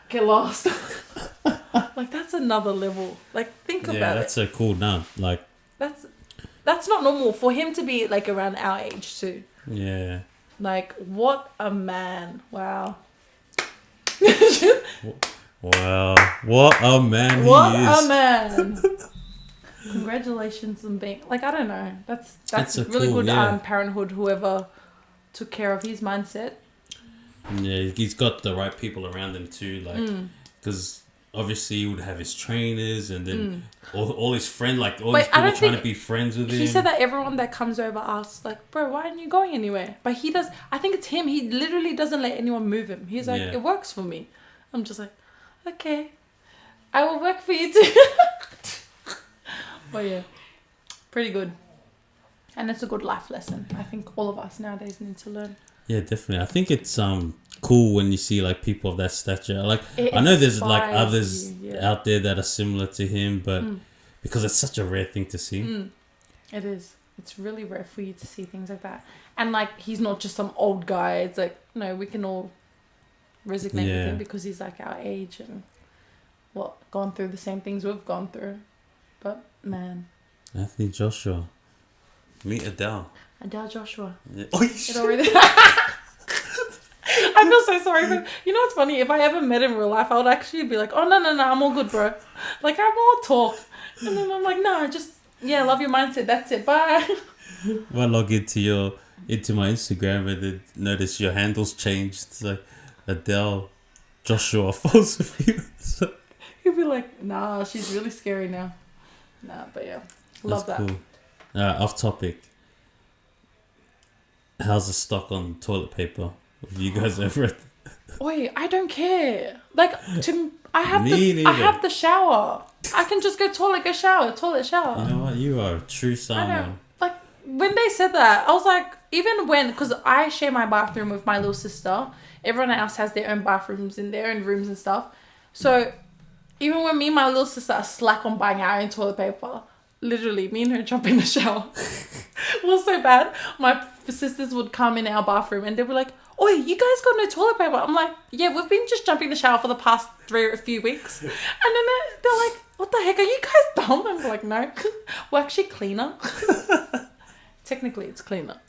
get lost. Like, that's another level. Like, think about it.
Yeah, that's so cool now. Like,
that's not normal for him to be like around our age too.
Yeah.
Like, what a man! Wow.
Wow, what a man he is.
What a man. Congratulations on being, like, I don't know. That's
a
really
cool,
good parenthood, whoever took care of his mindset.
Yeah, he's got the right people around him too, like, because obviously he would have his trainers and then all his friends, like all these people trying to be friends with him.
He said that everyone that comes over asks, like, bro, why aren't you going anywhere? But he does, I think it's him. He literally doesn't let anyone move him. He's like, it works for me. I'm just like, okay, I will work for you too. But yeah, pretty good. And it's a good life lesson. I think all of us nowadays need to learn.
Yeah, definitely. I think it's cool when you see like people of that stature. Like, I know there's like others out there that are similar to him, but because it's such a rare thing to see.
It is. It's really rare for you to see things like that. And like, he's not just some old guy. It's like, no, we can all resonate with him because he's like our age and gone through the same things we've gone through. But Man.
Anthony Joshua. Meet Adele.
Adele Joshua.
Yeah.
It already... I feel so sorry, but you know what's funny? If I ever met him in real life, I would actually be like, oh, no, I'm all good, bro. Like, I'm all talk. And then I'm like, no, just, love your mindset. That's it. Bye.
When I log into my Instagram and then notice your handle's changed. It's like Adele Joshua FAAOSOFIA.
He'll be like, nah, she's really scary now. Nah, but yeah. Love
That's
that.
Cool. Off topic. How's the stock on toilet paper? Have you guys ever...
Oi, I don't care. Like, I
neither.
have the shower. I can just go toilet shower.
You know what? You are a true Samoan.
Like, when they said that, I was like, even when, because I share my bathroom with my little sister, everyone else has their own bathrooms in their own rooms and stuff. So, even when me and my little sister are slack on buying our own toilet paper, literally, me and her jump in the shower. It was so bad. My sisters would come in our bathroom and they were like, oi, you guys got no toilet paper? I'm like, yeah, we've been just jumping in the shower for the past few weeks. And then they're like, what the heck, are you guys dumb? I'm like, no, we're actually cleaner. Technically, it's cleaner.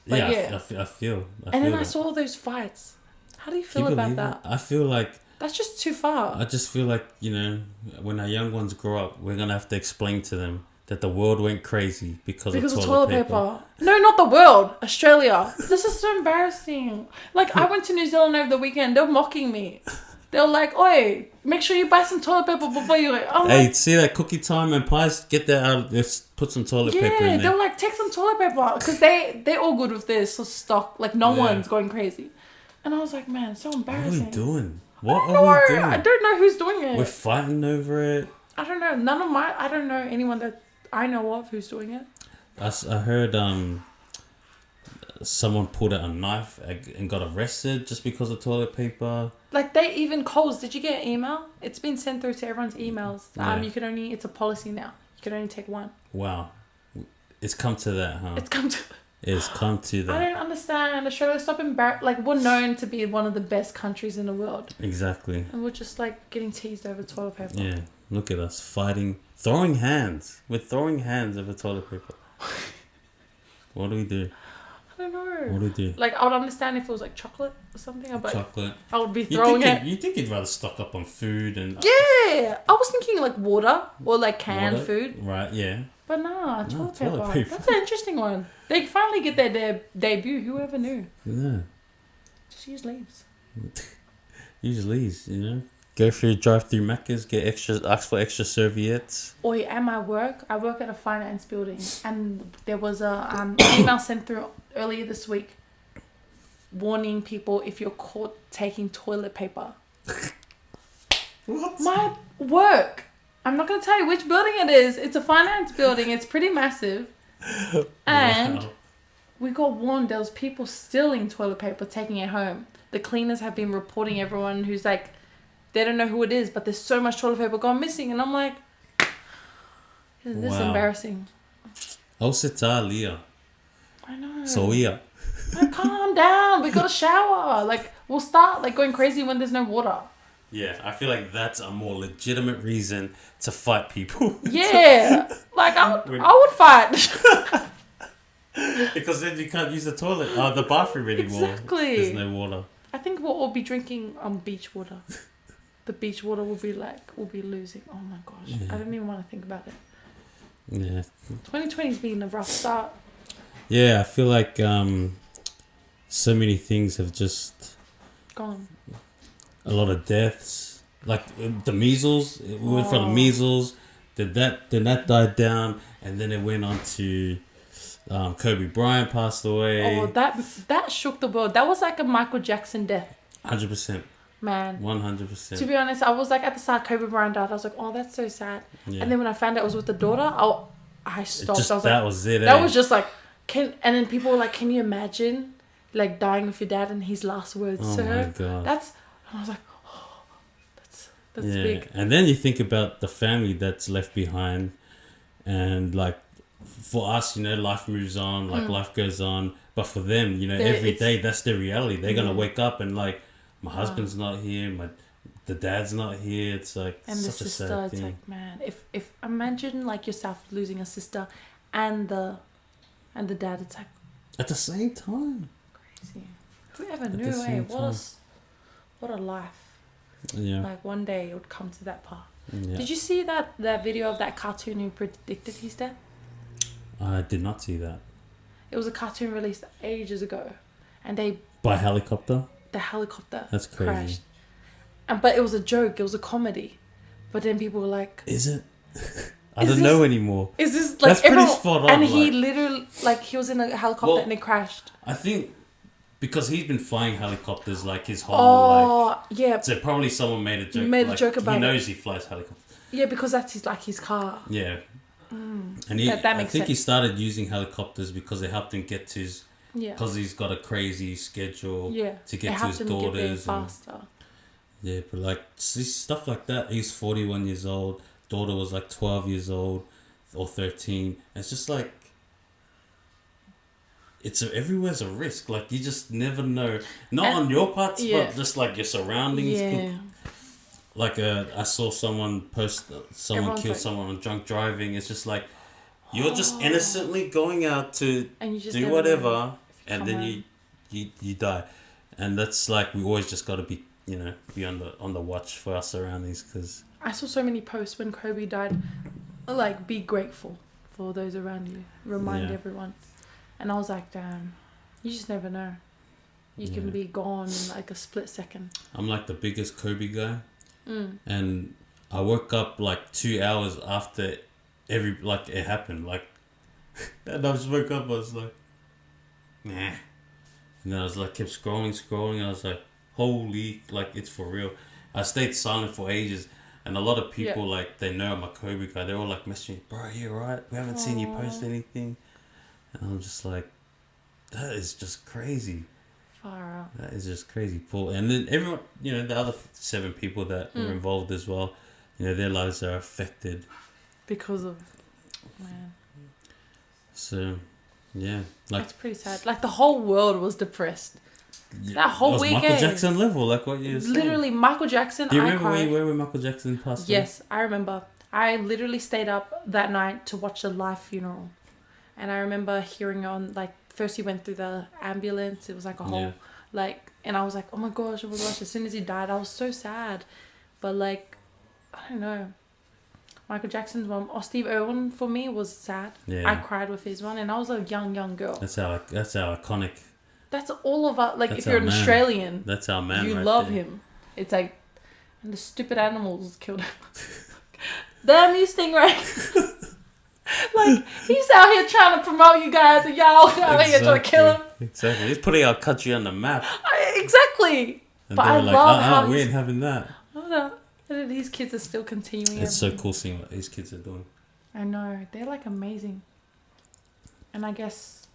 But
yeah. I feel
and then
that.
I saw all those fights. How do you feel about that?
I feel like...
That's just too far.
I just feel like, when our young ones grow up, we're going to have to explain to them that the world went crazy because of toilet paper.
No, not the world. Australia. This is so embarrassing. Like, I went to New Zealand over the weekend. They were mocking me. They were like, oi, make sure you buy some toilet paper before you...
Hey, see that cookie time and pies? Get that out. Let's put some toilet paper in there.
Yeah, they were like, take some toilet paper. Because they're all good with this stock. Like, no one's going crazy. And I was like, man, it's so embarrassing.
What are we doing? What
are
we doing?
I don't know who's doing it.
We're fighting over it.
I don't know. I don't know anyone that I know of who's doing it.
I heard someone pulled out a knife and got arrested just because of toilet paper.
Like, they even Coles, did you get an email? It's been sent through to everyone's emails. You can only, it's a policy now. You can only take one.
Wow. It's come to that, huh?
It's come to that.
I
don't understand. Australia, stop like, we're known to be one of the best countries in the world.
Exactly.
And we're just like getting teased over toilet paper.
Yeah. Look at us fighting, throwing hands. We're throwing hands over toilet paper. What do we do?
I don't know.
What do we do?
Like, I would understand if it was like chocolate or something.
Chocolate.
I would be throwing it.
You think you'd rather stock up on food and...
Yeah. I was thinking like water or like canned food.
Right, yeah.
But toilet paper. That's an interesting one. They finally get their debut. Whoever knew?
Yeah.
Just use leaves.
Use leaves, Go through drive-through Macca's, ask for extra serviettes.
Oi, at my work, I work at a finance building, and there was a email sent through earlier this week warning people if you're caught taking toilet paper.
What?
My work. I'm not going to tell you which building it is. It's a finance building. It's pretty massive. And we got warned there was people stealing toilet paper, taking it home. The cleaners have been reporting everyone who's like, they don't know who it is, but there's so much toilet paper gone missing. And I'm like, isn't this embarrassing?
Laia.
I know.
Soia.
Like, calm down. We got a shower. Like, we'll start like going crazy when there's no water.
Yeah, I feel like that's a more legitimate reason to fight people.
Yeah. Like, I would fight.
Because then you can't use the toilet, the bathroom anymore.
Exactly.
There's no water.
I think we'll all be drinking beach water. The beach water will be losing. Oh my gosh. Yeah. I don't even want to think about it.
Yeah.
2020's been a rough start.
Yeah, I feel like so many things have just
gone.
A lot of deaths. Like the measles. We went for the measles. Then that died down, and then it went on to Kobe Bryant passed away.
Oh, that shook the world. That was like a Michael Jackson death.
100%.
Man.
100%.
To be honest, I was like at the start, Kobe Bryant died. I was like, oh, that's so sad. Yeah. And then when I found out it was with the daughter, I stopped. I was
that
like,
was it.
That was just like, and then people were like, can you imagine like dying with your dad and his last words to her?
Oh my God.
I was like, oh, that's big.
And then you think about the family that's left behind, and like for us, life moves on, like life goes on. But for them, every day that's their reality. They're gonna wake up and like, my husband's not here, my the dad's not here. It's like
And the
such a
sister,
sad
it's
thing.
like, man, if imagine like yourself losing a sister and the dad, it's like
At the same time.
crazy. Whoever
At the
knew,
same
what a life.
Yeah.
Like one day it would come to that part.
Yeah.
Did you see that video of that cartoon who predicted his death?
I did not see that.
It was a cartoon released ages ago, and
By helicopter?
the helicopter
That's crazy.
crashed. But it was a joke. It was a comedy. But then people were like,
Is it? I
Is
don't know anymore.
"Is this like
That's pretty
everyone?"
spot on,
And he
like-
literally he was in a helicopter
Well,
and it crashed.
I think because he's been flying helicopters like his whole life.
Yeah,
So probably someone made a joke.
Made a
like,
joke about
he
it.
knows he flies helicopters.
yeah, because that's his car.
Yeah. And
That
I
makes
think he
sense.
started using helicopters because they helped him get to his...
Yeah,
Because he's got a crazy schedule
yeah.
to
It
get to
helped
his
him get there
daughters. And,
faster.
yeah, but like stuff like that. He's 41 years old. Daughter was like 12 years old or 13. It's just like... everywhere's a risk. Like you just never know. Not
And-
on your parts,
yeah.
but just like your surroundings.
Yeah,
Like I saw someone post someone
Everyone's
killed
like-
someone on drunk driving. It's just like you're just innocently going out to
and you just
do
never know
whatever,
if you
and
come
then
home.
you die. And that's like we always just got to be be on the watch for our surroundings because
I saw so many posts when Kobe died, like be grateful for those around you, remind
Yeah.
everyone, and I was like, damn, you just never know. You can
Yeah.
be gone in like a split second.
I'm like the biggest Kobe guy,
Mm.
and I woke up like 2 hours after it happened, like, and I just woke up. I was like, nah. And then I was like, kept scrolling. I was like, holy, like, it's for real. I stayed silent for ages. And a lot of people, like, they know I'm a Kobe guy. They're all like messaging me, bro, you alright? We haven't seen you post anything. And I'm just like, that is just crazy.
Far out.
That is just crazy. Paul. And then everyone, the other 7 people that were involved as well, their lives are affected.
Because of, man,
So, yeah. Like,
it's pretty sad. Like the whole world was depressed. That whole
it was
weekend.
Michael Jackson level, like what you said.
Literally, Michael Jackson.
Do you
I
remember where
cried.
you were when Michael Jackson passed away?
Yes, I remember. I literally stayed up that night to watch the live funeral. And I remember hearing on, like, first he went through the ambulance. It was like a whole, and I was like, oh my gosh. As soon as he died, I was so sad. But, like, I don't know. Michael Jackson's one, or Steve Irwin for me was sad.
Yeah.
I cried with his one, and I was a young girl.
That's our iconic.
That's all of us. Like,
That's
if you're
our
an
man.
Australian,
That's our man.
you
right
love
there.
him. It's like, and the stupid animals killed him. Damn you, Stingray. Like, he's out here trying to promote you guys, and y'all out here trying to kill him.
Exactly. He's putting our country on the map.
Exactly.
And
But
they
I
were like,
love how
we
he's-
ain't having that.
I know. And these kids are still continuing.
It's so
everything.
cool seeing what these kids are doing.
I know. They're like amazing. And I guess,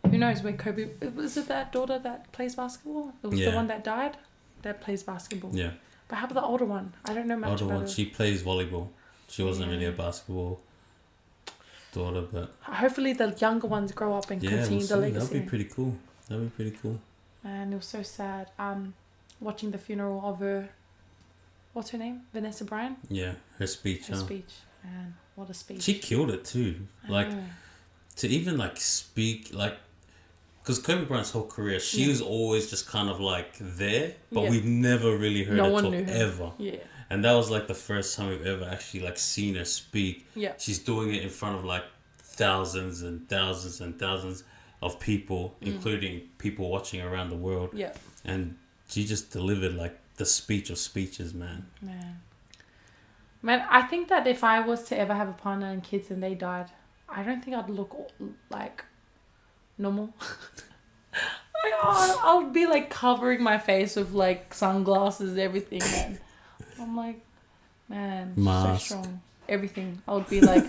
who knows where Kobe... Was it that daughter that plays basketball? It was the
Yeah.
one that died? That plays basketball.
Yeah.
But how about the older one? I don't know much
Other
about
one,
her.
she plays volleyball. She wasn't really a
Yeah.
basketball daughter, but
Hopefully the younger ones grow up and
yeah,
continue
we'll
the
see.
legacy.
That'd be pretty cool.
Man, it was so sad. Watching the funeral of her... What's her name? Vanessa Bryan?
Yeah, her speech.
Her
Huh?
speech. Man, what a speech.
She killed it too.
I
Like
know.
to even like speak like, because Kobe Bryant's whole career, she was always just kind of like there, but
Yeah.
we've never really heard
No
her
one
talk
knew her.
ever.
Yeah.
And that was like the first time we've ever actually like seen her speak.
Yeah.
She's doing it in front of like thousands and thousands and thousands of people, including people watching around the world.
Yeah.
And she just delivered like the speech of speeches, man.
Man, I think that if I was to ever have a partner and kids and they died, I don't think I'd look like normal. I'll be like covering my face with like sunglasses, everything. Man. I'm like, man,
Mask.
so strong. Everything. I would be like,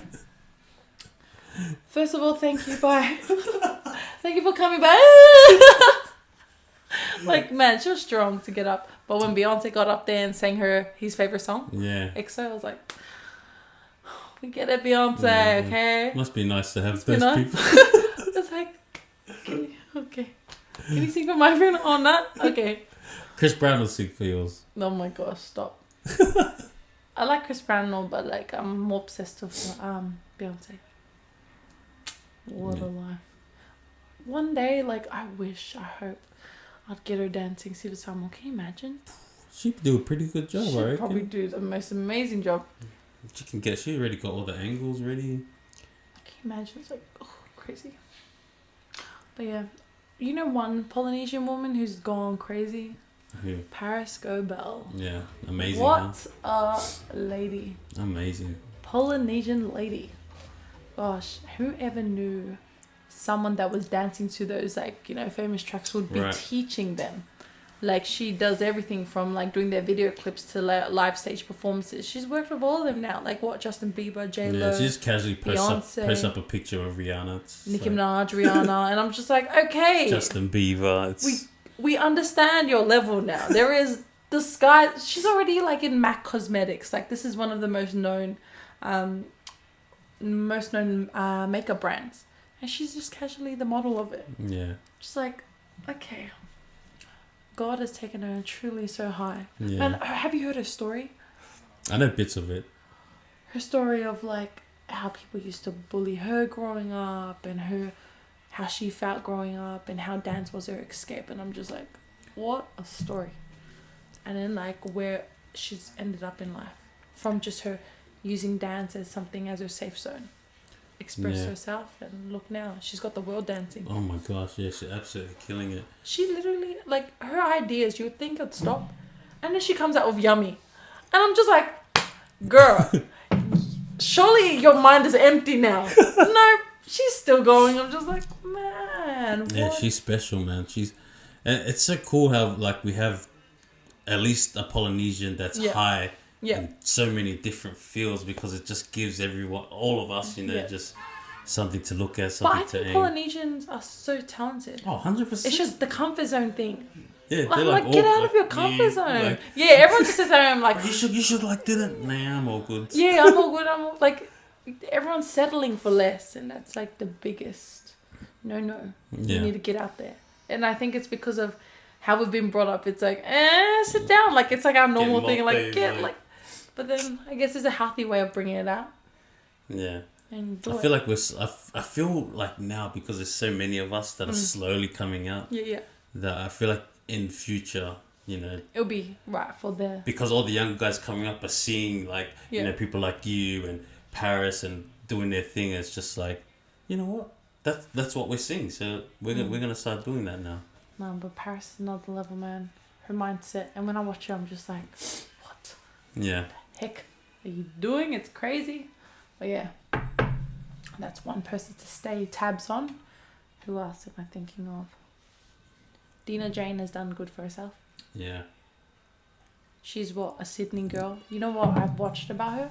first of all, thank you, bye. Thank you for coming back. Like, man, she was strong to get up. But when Beyonce got up there and sang his favorite song,
Yeah.
EXO, I was like, we get it, Beyonce, okay?
Must be nice to have
Must be
those
nice.
people.
It's like, okay. Can you sing for my friend on that? Okay.
Chris Brown will sing for yours.
Oh my gosh, stop. I like Chris Brown and all, but like I'm more obsessed with Beyonce. What a life. One day, like I hope I'd get her dancing Siva Samoa. Can you imagine?
She'd do a pretty good job, I reckon.
Probably do the most amazing job.
She already got all the angles ready.
Can you imagine? It's like, crazy. But yeah, you know one Polynesian woman who's gone crazy?
Who?
Paris Gobel.
Yeah, amazing.
What a lady.
Amazing.
Polynesian lady. Gosh, whoever knew someone that was dancing to those famous tracks would be teaching them. Like she does everything from like doing their video clips to live stage performances. She's worked with all of them now. Like what, Justin Bieber, J-Lo,
yeah, she just casually posts up a picture of Rihanna.
Nicki Minaj, Rihanna, and I'm just like, okay,
Justin Bieber.
We understand your level now. There is the sky. She's already like in MAC Cosmetics. Like this is one of the most known makeup brands, and she's just casually the model of it.
Yeah.
Just like, okay. God has taken her truly so high.
Yeah.
And have you heard her story?
I know bits of it.
Her story of like how people used to bully her growing up and how she felt growing up and how dance was her escape. And I'm just like, what a story. And then like where she's ended up in life from just her using dance as something as her safe zone. Express herself, and look now, she's got the world dancing.
Oh my gosh, yeah, she's absolutely killing it.
She literally, like, her ideas, you would think it'd stop, and then she comes out with yummy, and I'm just like, girl, surely your mind is empty now. No, she's still going. I'm just like, man, what?
Yeah, she's special, man. And it's so cool how like we have at least a Polynesian that's high.
Yeah.
In so many different fields, because it just gives all of us, just something to look at, something to aim.
But I think Polynesians are so talented.
Oh, 100%.
It's just the comfort zone thing.
Yeah,
like,
they're
like get out of your comfort zone. Everyone just sits there and I'm like,
you should like do that. Nah, I'm all good.
Yeah, I'm all good. Everyone's settling for less, and that's like the biggest no. You need to get out there. And I think it's because of how we've been brought up. It's like, sit down. Like, it's like our normal thing. But then I guess there's a healthy way of bringing it out.
Yeah.
And
I feel like I feel like now, because there's so many of us that are slowly coming out.
Yeah.
That I feel like in future,
it'll be right for the,
because all the young guys coming up are seeing like people like you and Paris and doing their thing. It's just like, you know what? That's what we're seeing. So we're gonna start doing that now.
No, but Paris is another level, man. Her mindset, and when I watch her, I'm just like, what?
Yeah.
The heck are you doing? It's crazy. But yeah, that's one person to stay tabs on. Who else am I thinking of? Dina Jane has done good for herself.
Yeah.
She's a Sydney girl. You know what I've watched about her?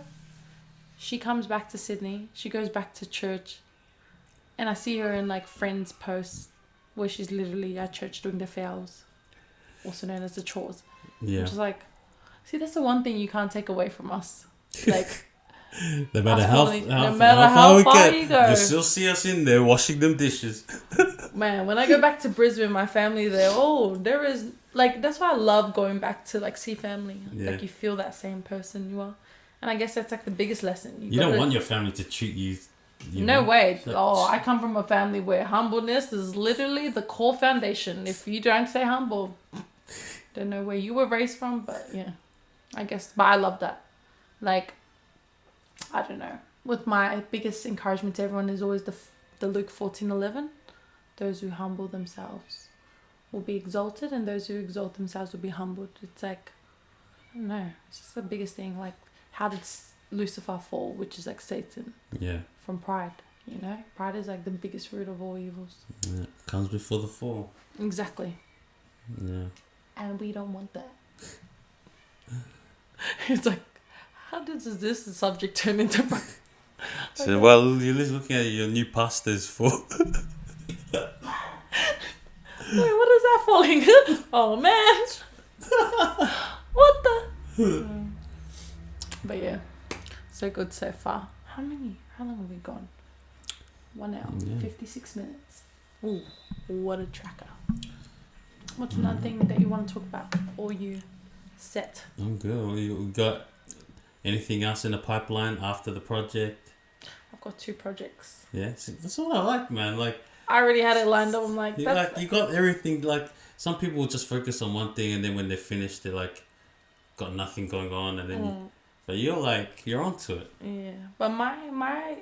She comes back to Sydney. She goes back to church. And I see her in like friends posts where she's literally at church doing the FAAOS, also known as the chores.
Yeah.
Which is like, see, that's the one thing you can't take away from us. Like,
no matter how
far you go,
you still see us in there washing them dishes.
Man, when I go back to Brisbane, my family there, there is like, that's why I love going back to like see family.
Yeah.
Like you feel that same person you are, and I guess that's like the biggest lesson.
You don't want your family to treat you.
No way. I come from a family where humbleness is literally the core foundation. If you don't stay humble, don't know where you were raised from, but yeah, I guess. But I love that. Like, I don't know. With my biggest encouragement to everyone is always the Luke 14:11. Those who humble themselves will be exalted, and those who exalt themselves will be humbled. It's like, I don't know. It's just the biggest thing. Like, how did Lucifer fall, which is like Satan?
Yeah.
From pride, pride is like the biggest root of all evils.
Yeah, comes before the fall.
Exactly.
Yeah.
And we don't want that. It's like, how does this subject turn into pride?
So, well, you're just looking at your new pastors for.
Wait, what is that falling? Oh man. What the? But yeah, so good so far. How long have we gone? 1 hour, 56 minutes. Ooh, what a tracker. What's another thing that you want to talk about? Or you set.
I'm good. You got anything else in the pipeline after the project?
I've got 2 projects.
Yeah, see, that's what I like, man. Like,
I already had it lined up. I'm like,
you got everything. Like, some people will just focus on one thing, and then when they're finished, they're like, got nothing going on, and then but you're onto it.
Yeah, but my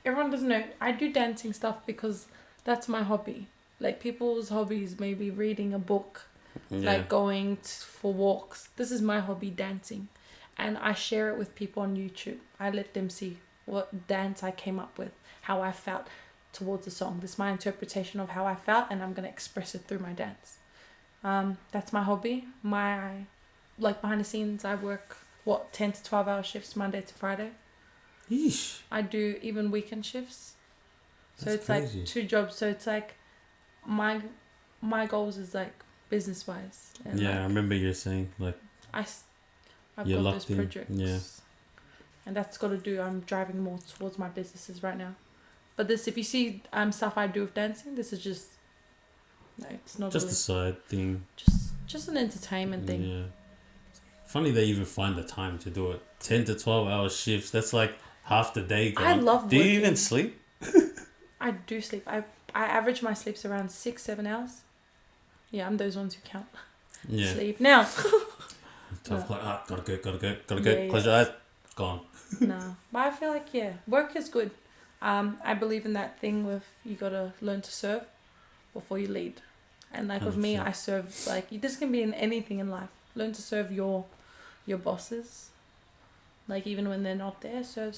everyone doesn't know I do dancing stuff because that's my hobby. Like, people's hobbies may be reading a book, like going for walks. This is my hobby, dancing, and I share it with people on YouTube. I let them see what dance I came up with, how I felt towards the song. This is my interpretation of how I felt, and I'm gonna express it through my dance. That's my hobby. Like, behind the scenes, I work 10 to 12 hour shifts Monday to Friday.
Yeesh.
I do even weekend shifts. So
That's
it's
crazy.
like 2 jobs. So it's like my goals is like business wise. And
Yeah, I
like,
remember you saying like
I've
you're
got
locked
those
in.
projects.
Yeah.
And that's got to do. I'm driving more towards my businesses right now. But this, if you see stuff I do with dancing, this is just no, it's not
just a side thing.
just an entertainment thing.
Yeah. Funny they even find the time to do it. 10 to 12 hour shifts. That's like half the day gone.
I love
Do you
working.
even sleep?
I do sleep. I average my sleeps around 6-7 hours. Yeah, I'm those ones who count.
Yeah.
Sleep now.
12 o'clock. Gotta go.
Yeah,
Close your eyes. Gone.
No, but I feel like work is good. I believe in that thing with you gotta learn to serve before you lead, and like with me,
100%.
I serve like this can be in anything in life. Learn to serve your bosses, like even when they're not there, serve,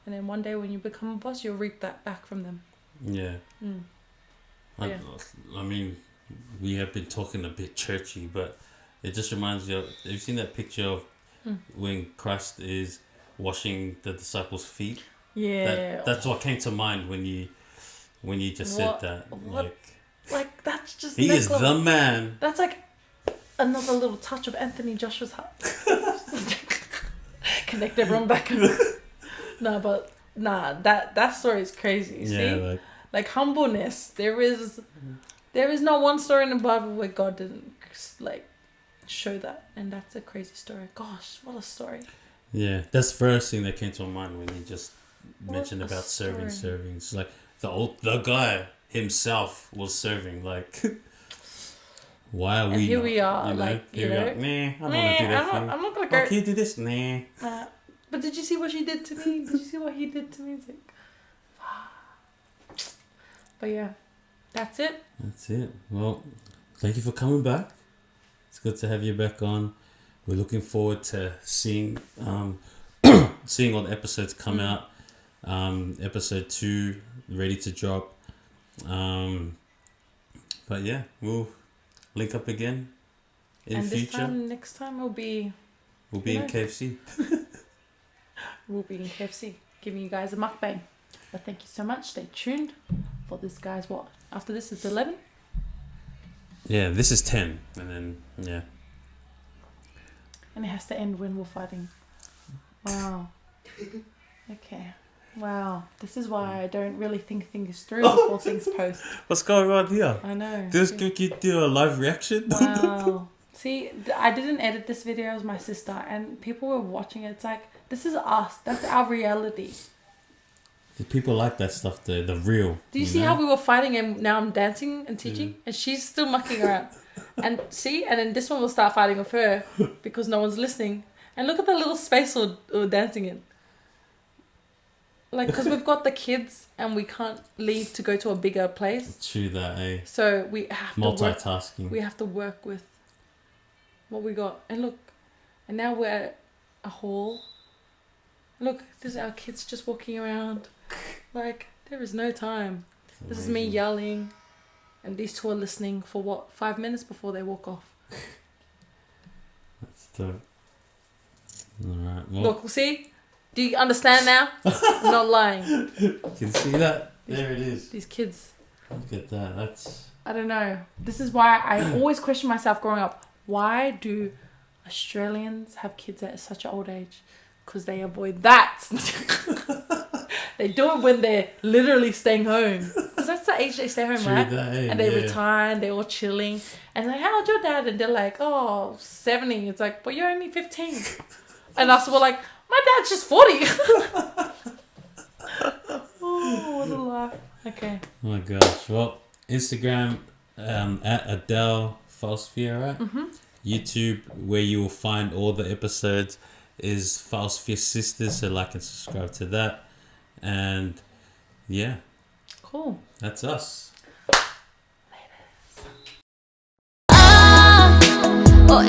and then one day when you become a boss, you'll reap that back from them.
Yeah.
Yeah.
I mean, we have been talking a bit churchy, but it just reminds you of, have you seen that picture of when Christ is washing the disciples' feet?
Yeah.
That's what came to mind when you just said that.
Like that's just
He is
level.
the man.
That's like another little touch of Anthony Joshua's heart. Connect everyone back. That story is crazy. You see? Like humbleness. There is not one story in the Bible where God didn't like show that, and that's a crazy story. Gosh, what a story.
Yeah, that's the first thing that came to my mind when you just mentioned
a
about
story.
serving. It's like the guy himself was serving. Like, why are
And
we?
here
not?
we are,
You know?
like,
Here
you
we
know,
are. Nah, I don't want to do that.
I'm not gonna
Oh,
go.
can you do this? Nah.
But did you see what she did to me? Did you see what he did to me? It's like, but yeah, that's it.
That's it. Well, thank you for coming back. It's good to have you back on. We're looking forward to seeing seeing all the episodes come out. Episode 2 ready to drop. But yeah, we'll link up again in
And
future.
next time we'll be
In KFC.
We'll be in KFC, giving you guys a mukbang. But thank you so much. Stay tuned for this, guys. What? After this, it's 11?
Yeah, this is 10. And then, yeah.
And it has to end when we're fighting. Wow. Okay. Wow. This is why I don't really think things through before things post.
What's going on here?
I know.
Can you do a live reaction?
Wow. See, I didn't edit this video. It was my sister. And people were watching it. It's like, this is us. That's our reality.
People like that stuff, the real.
Do you see how we were fighting and now I'm dancing and teaching? And she's still mucking around. And see? And then this one will start fighting with her because no one's listening. And look at the little space we're dancing in. Like, because we've got the kids and we can't leave to go to a bigger place.
True that, eh?
So we have
multitasking.
We have to work with what we got. And look, and now we're at a hall. Look, this is our kids just walking around. Like, there is no time. This is me yelling. And these two are listening for what? 5 minutes before they walk off.
That's dope. Alright, well.
Look, see? Do you understand now? I'm not lying.
You can see that? There it is.
These kids.
Look at that. That's...
I don't know. This is why I always question myself growing up. Why do Australians have kids at such an old age? Because they avoid that. They do it when they're literally staying home. because that's the age they stay home,
True
right?
that,
And they retire and they're all chilling. And like, how old's your dad? And they're like, oh, 70. It's like, but you're only 15. And us were like, my dad's just 40. Oh, what a life. Okay.
Oh my gosh. Well, Instagram at Adele FAAOSOFIA, right?
Mm-hmm.
YouTube, where you will find all the episodes, is FAAOSOFIA Sisters, so like and subscribe to that. And yeah,
Cool.
that's us.
Oh,